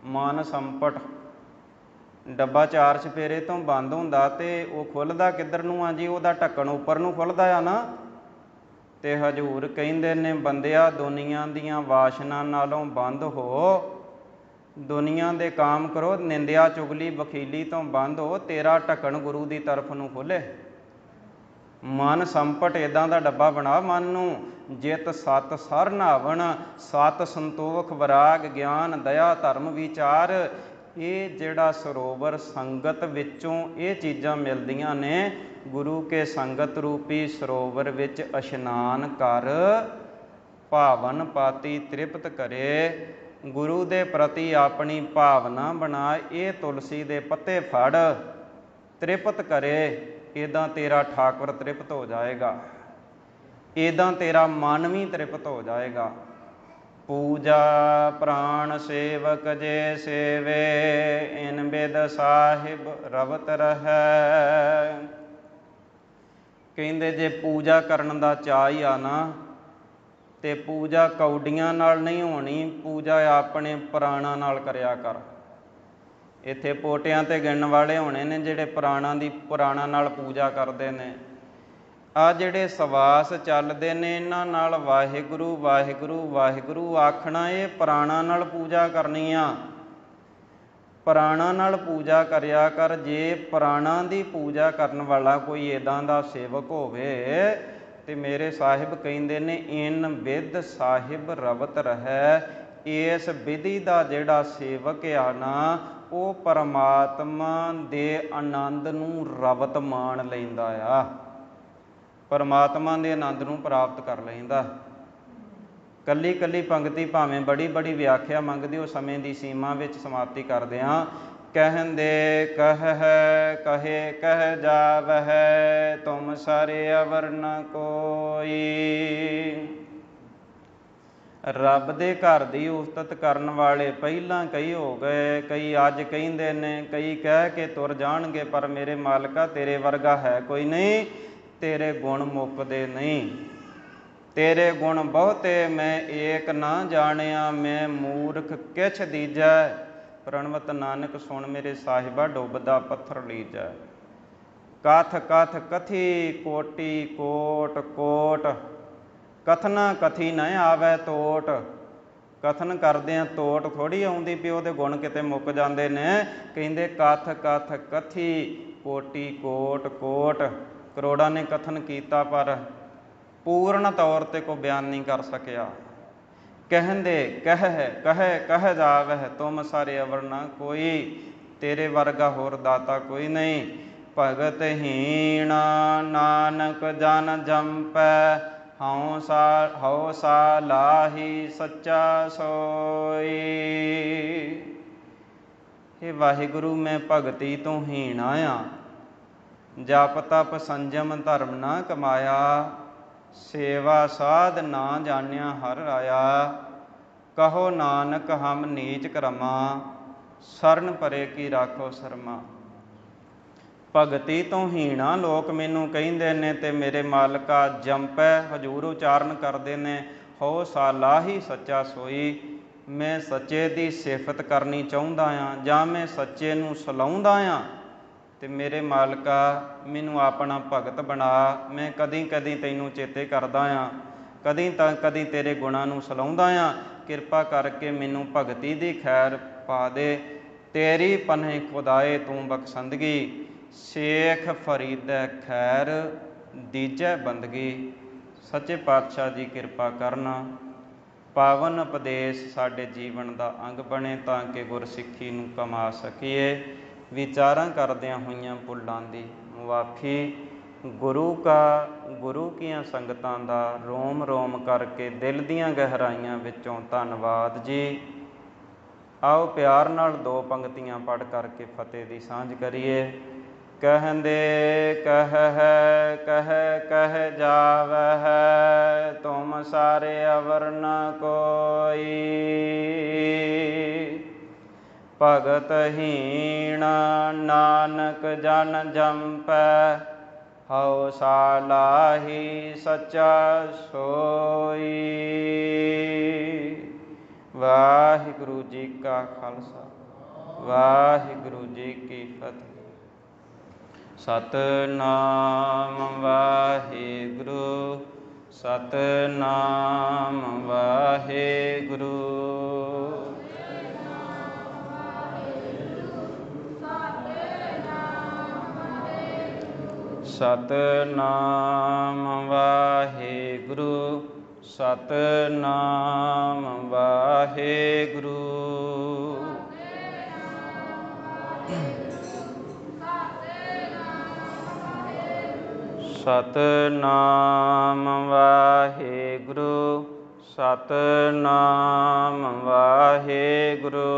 ਮਨ ਸੰਪਟ, ਡੱਬਾ 4 ਚੁਫੇਰੇ ਤੋਂ ਬੰਦ ਹੁੰਦਾ ਅਤੇ ਉਹ ਖੁੱਲ੍ਹਦਾ ਕਿੱਧਰ ਨੂੰ ਆ ਜੀ? ਉਹਦਾ ਢੱਕਣ ਉੱਪਰ ਨੂੰ ਖੁੱਲ੍ਹਦਾ ਆ ਨਾ। ਅਤੇ ਹਜ਼ੂਰ ਕਹਿੰਦੇ ਨੇ, ਬੰਦਿਆ ਦੁਨੀਆ ਦੀਆਂ ਵਾਸ਼ਨਾ ਨਾਲੋਂ ਬੰਦ ਹੋ, ਦੁਨੀਆ ਦੇ ਕਾਮ ਕਰੋ, ਨਿੰਦਿਆ ਚੁਗਲੀ ਵਕੀਲੀ ਤੋਂ ਬੰਦ ਹੋ, ਤੇਰਾ ਢੱਕਣ ਗੁਰੂ ਦੀ ਤਰਫ ਨੂੰ ਖੋਲ੍ਹੇ। ਮਨ ਸੰਪਟ ਇੱਦਾਂ ਦਾ ਡੱਬਾ ਬਣਾ ਮਨ ਨੂੰ। ਜਿਤ ਸਤ ਸਰ ਨਾਵਣ, ਸਤ ਸੰਤੋਖ ਵਿਰਾਗ ਗਿਆਨ ਦਇਆ ਧਰਮ ਵਿਚਾਰ। ਇਹ ਜਿਹੜਾ ਸਰੋਵਰ ਸੰਗਤ ਵਿੱਚੋਂ ਇਹ ਚੀਜ਼ਾਂ ਮਿਲਦੀਆਂ ਨੇ, ਗੁਰੂ ਕੇ ਸੰਗਤ ਰੂਪੀ ਸਰੋਵਰ ਵਿੱਚ ਇਸ਼ਨਾਨ ਕਰ, ਭਾਵਨ ਪਾਤੀ ਤ੍ਰਿਪਤ ਕਰੇ। ਗੁਰੂ ਦੇ ਪ੍ਰਤੀ ਆਪਣੀ ਭਾਵਨਾ ਬਣਾ। ਇਹ ਤੁਲਸੀ ਦੇ ਪੱਤੇ ਫੜ, ਤ੍ਰਿਪਤ ਕਰੇ। ਇੱਦਾਂ ਤੇਰਾ ਠਾਕੁਰ ਤ੍ਰਿਪਤ ਹੋ ਜਾਏਗਾ, ਇੱਦਾਂ ਤੇਰਾ ਮਨ ਵੀ ਤ੍ਰਿਪਤ ਹੋ ਜਾਏਗਾ। ਪੂਜਾ ਪ੍ਰਾਣ ਸੇਵਕ ਜੇ ਸੇਵੇ, ਇਨ ਬਿਦ ਸਾਹਿਬ ਰਵਤ ਰਹੈ। ਕਹਿੰਦੇ ਜੇ ਪੂਜਾ ਕਰਨ ਦਾ ਚਾਅ ਹੀ ਆ ਨਾ, ਅਤੇ ਪੂਜਾ ਕੌਡੀਆਂ ਨਾਲ ਨਹੀਂ ਹੋਣੀ, ਪੂਜਾ ਆਪਣੇ ਪ੍ਰਾਣਾਂ ਨਾਲ ਕਰਿਆ ਕਰ। ਇੱਥੇ ਪੋਟਿਆਂ 'ਤੇ ਗਿਣਨ ਵਾਲੇ ਹੋਣੇ ਨੇ ਜਿਹੜੇ ਪ੍ਰਾਣਾਂ ਨਾਲ ਪੂਜਾ ਕਰਦੇ ਨੇ। ਆਹ ਜਿਹੜੇ ਸਵਾਸ ਚੱਲਦੇ ਨੇ, ਇਹਨਾਂ ਨਾਲ ਵਾਹਿਗੁਰੂ ਵਾਹਿਗੁਰੂ ਵਾਹਿਗੁਰੂ ਆਖਣਾ, ਇਹ ਪ੍ਰਾਣਾਂ ਨਾਲ ਪੂਜਾ ਕਰਨੀ ਆ। ਪ੍ਰਾਣਾਂ ਨਾਲ ਪੂਜਾ ਕਰਿਆ ਕਰ। ਜੇ ਪ੍ਰਾਣਾਂ ਦੀ ਪੂਜਾ ਕਰਨ ਵਾਲਾ ਕੋਈ ਇੱਦਾਂ ਦਾ ਸੇਵਕ ਹੋਵੇ, ਤੇ ਮੇਰੇ ਸਾਹਿਬ ਕਹਿੰਦੇ ਨੇ, ਇਨ ਬਿਦ ਸਾਹਿਬ ਰਵਤ ਰਹੈ। ਇਸ ਵਿਧੀ ਦਾ ਜਿਹੜਾ ਸੇਵਕ ਆ ਨਾ, ਉਹ ਪਰਮਾਤਮਾ ਦੇ ਆਨੰਦ ਨੂੰ ਰਵਤ ਮਾਣ ਲੈਂਦਾ ਆ, ਪਰਮਾਤਮਾ ਦੇ ਆਨੰਦ ਨੂੰ ਪ੍ਰਾਪਤ ਕਰ ਲੈਂਦਾ। ਕੱਲੀ ਕੱਲੀ ਪੰਗਤੀ ਭਾਵੇਂ ਬੜੀ ਬੜੀ ਵਿਆਖਿਆ ਮੰਗਦੀ, ਉਹ ਸਮੇਂ ਦੀ ਸੀਮਾ ਵਿੱਚ ਸਮਾਪਤੀ ਕਰਦੇ ਹਾਂ। ਕਹਿੰਦੇ ਕਹਿ ਕਹੇ ਕਹਿ ਜਾਵਹਿ, ਤੁਮ ਸਾਰੇ ਅਵਰ ਨ ਕੋਈ। ਰੱਬ ਦੇ ਘਰ ਦੀ ਉਸਤਤ ਕਰਨ ਵਾਲੇ ਪਹਿਲਾਂ ਕਈ ਹੋ ਗਏ, ਕਈ ਅੱਜ ਕਹਿੰਦੇ ਨੇ, ਕਈ ਕਹਿ ਕੇ ਤੁਰ ਜਾਣਗੇ, ਪਰ ਮੇਰੇ ਮਾਲਕਾ ਤੇਰੇ ਵਰਗਾ ਹੈ ਕੋਈ ਨਹੀਂ। ਤੇਰੇ ਗੁਣ ਮੁੱਕਦੇ ਨਹੀਂ, ਤੇਰੇ ਗੁਣ ਬਹੁਤੇ ਮੈਂ ਏਕ ਨਾ ਜਾਣਿਆ, ਮੈਂ ਮੂਰਖ ਕਿਛ ਦੀਜੈ। ਪ੍ਰਣਵਤ ਨਾਨਕ ਸੁਣ ਮੇਰੇ ਸਾਹਿਬਾ, ਡੁੱਬਦਾ ਪੱਥਰ ਲੀਜੈ। ਕਥ ਕਥ ਕਥੀ ਕੋਟੀ ਕੋਟ ਕੋਟ, ਕਥਨਾ ਕਥੀ ਨ ਆਵੈ ਤੋਟ। ਕਥਨ ਕਰਦਿਆਂ ਤੋਟ ਥੋੜ੍ਹੀ ਆਉਂਦੀ ਵੀ ਉਹਦੇ ਗੁਣ ਕਿਤੇ ਮੁੱਕ ਜਾਂਦੇ ਨੇ। ਕਹਿੰਦੇ ਕਥ ਕਥ ਕਥੀ ਕੋਟੀ ਕੋਟ ਕੋਟ। ਕਰੋੜਾਂ ਨੇ ਕਥਨ ਕੀਤਾ ਪਰ ਪੂਰਨ ਤੌਰ 'ਤੇ ਕੋਈ ਬਿਆਨ ਨਹੀਂ ਕਰ ਸਕਿਆ। ਕਹਿੰਦੇ ਕਹਿ ਜਾਵਹਿ, ਤੁਮ ਸਾਰੇ ਅਵਰ ਨ ਕੋਈ। ਤੇਰੇ ਵਰਗਾ ਹੋਰ ਦਾਤਾ ਕੋਈ ਨਹੀਂ। ਭਗਤ ਹੀਣ ਨਾਨਕ ਜਨ ਜੰਪੈ, ਹਉ ਸਾ ਲਾਹੀ ਸੱਚਾ ਸੋਈ। ਇਹ ਵਾਹਿਗੁਰੂ ਮੈਂ ਭਗਤੀ ਤੋਂ ਹੀਣ ਆਇਆ, ਜਪ ਤਪ ਸੰਜਮ ਧਰਮ ਨਾ ਕਮਾਇਆ, ਸੇਵਾ ਸਾਧ ਨਾ ਜਾਣਿਆ ਹਰ ਰਾਇਆ। ਕਹੋ ਨਾਨਕ ਹਮ ਨੀਚ ਕਰਮਾ, ਸਰਨ ਪਰੇ ਕੀ ਰਾਖੋ ਸਰਮਾ। ਭਗਤੀ ਤੋਂ ਹੀਣਾ ਲੋਕ ਮੈਨੂੰ ਕਹਿੰਦੇ ਨੇ, ਅਤੇ ਮੇਰੇ ਮਾਲਕਾ ਜੰਪੈ ਹਜ਼ੂਰ ਉਚਾਰਨ ਕਰਦੇ ਨੇ, ਹੋ ਸਾਲਾਹੀ ਸੱਚਾ ਸੋਈ। ਮੈਂ ਸੱਚੇ ਦੀ ਸਿਫਤ ਕਰਨੀ ਚਾਹੁੰਦਾ ਹਾਂ, ਜਾਂ ਮੈਂ ਸੱਚੇ ਨੂੰ ਸਲਾਹੁੰਦਾ ਹਾਂ, ਅਤੇ ਮੇਰੇ ਮਾਲਕਾ ਮੈਨੂੰ ਆਪਣਾ ਭਗਤ ਬਣਾ। ਮੈਂ ਕਦੀ ਕਦੀ ਤੈਨੂੰ ਚੇਤੇ ਕਰਦਾ ਹਾਂ, ਕਦੀ ਤੇਰੇ ਗੁਣਾਂ ਨੂੰ ਸਲਾਹੁੰਦਾ ਹਾਂ। ਕਿਰਪਾ ਕਰਕੇ ਮੈਨੂੰ ਭਗਤੀ ਦੀ ਖੈਰ ਪਾ ਦੇ। ਤੇਰੀ ਪਨਹ ਖੁਦਾਏ ਤੂੰ ਬਖਸ਼ੰਦਗੀ, ਸ਼ੇਖ ਫਰੀਦੈ ਖੈਰ ਦੀਜੈ ਬੰਦਗੀ। ਸੱਚੇ ਪਾਤਸ਼ਾਹ ਜੀ ਕਿਰਪਾ ਕਰਨਾ, ਪਾਵਨ ਉਪਦੇਸ਼ ਸਾਡੇ ਜੀਵਨ ਦਾ ਅੰਗ ਬਣੇ, ਤਾਂ ਕਿ ਗੁਰਸਿੱਖੀ ਨੂੰ ਕਮਾ ਸਕੀਏ। ਵਿਚਾਰਾਂ ਕਰਦਿਆਂ ਹੋਈਆਂ ਭੁੱਲਾਂ ਦੀ ਮੁਆਫੀ ਗੁਰੂ ਕੀਆਂ ਸੰਗਤਾਂ ਦਾ ਰੋਮ ਰੋਮ ਕਰਕੇ ਦਿਲ ਦੀਆਂ ਗਹਿਰਾਈਆਂ ਵਿੱਚੋਂ ਧੰਨਵਾਦ ਜੀ। ਆਓ ਪਿਆਰ ਨਾਲ 2 ਪੰਕਤੀਆਂ ਪੜ੍ਹ ਕਰਕੇ ਫਤਿਹ ਦੀ ਸਾਂਝ ਕਰੀਏ। ਕਹਿੰਦੇ ਕਹਿ ਜਾਵਹਿ ਤੁਮ ਸਾਰੇ ਅਵਰ ਨ ਕੋਈ, ਭਗਤ ਹੀਣ ਨਾਨਕ ਜਨ ਜੰਪੈ, ਹਉ ਸਾਲਾਹੀ ਸੱਚਾ ਸੋਈ। ਵਾਹਿਗੁਰੂ ਜੀ ਕਾ ਖਾਲਸਾ, ਵਾਹਿਗੁਰੂ ਜੀ ਕੀ ਫਤਿਹ। ਸਤਿਨਾਮ ਵਾਹਿਗੁਰੂ, ਸਤਿਨਾਮ ਵਾਹਿਗੁਰੂ। ਸਤਿਨਾਮ ਵਾਹਿਗੁਰੂ, ਸਤਿਨਾਮ ਵਾਹਿਗੁਰੂ। ਸਤਿਨਾਮ ਵਾਹਿਗੁਰੂ, ਸਤਿਨਾਮ ਵਾਹਿਗੁਰੂ।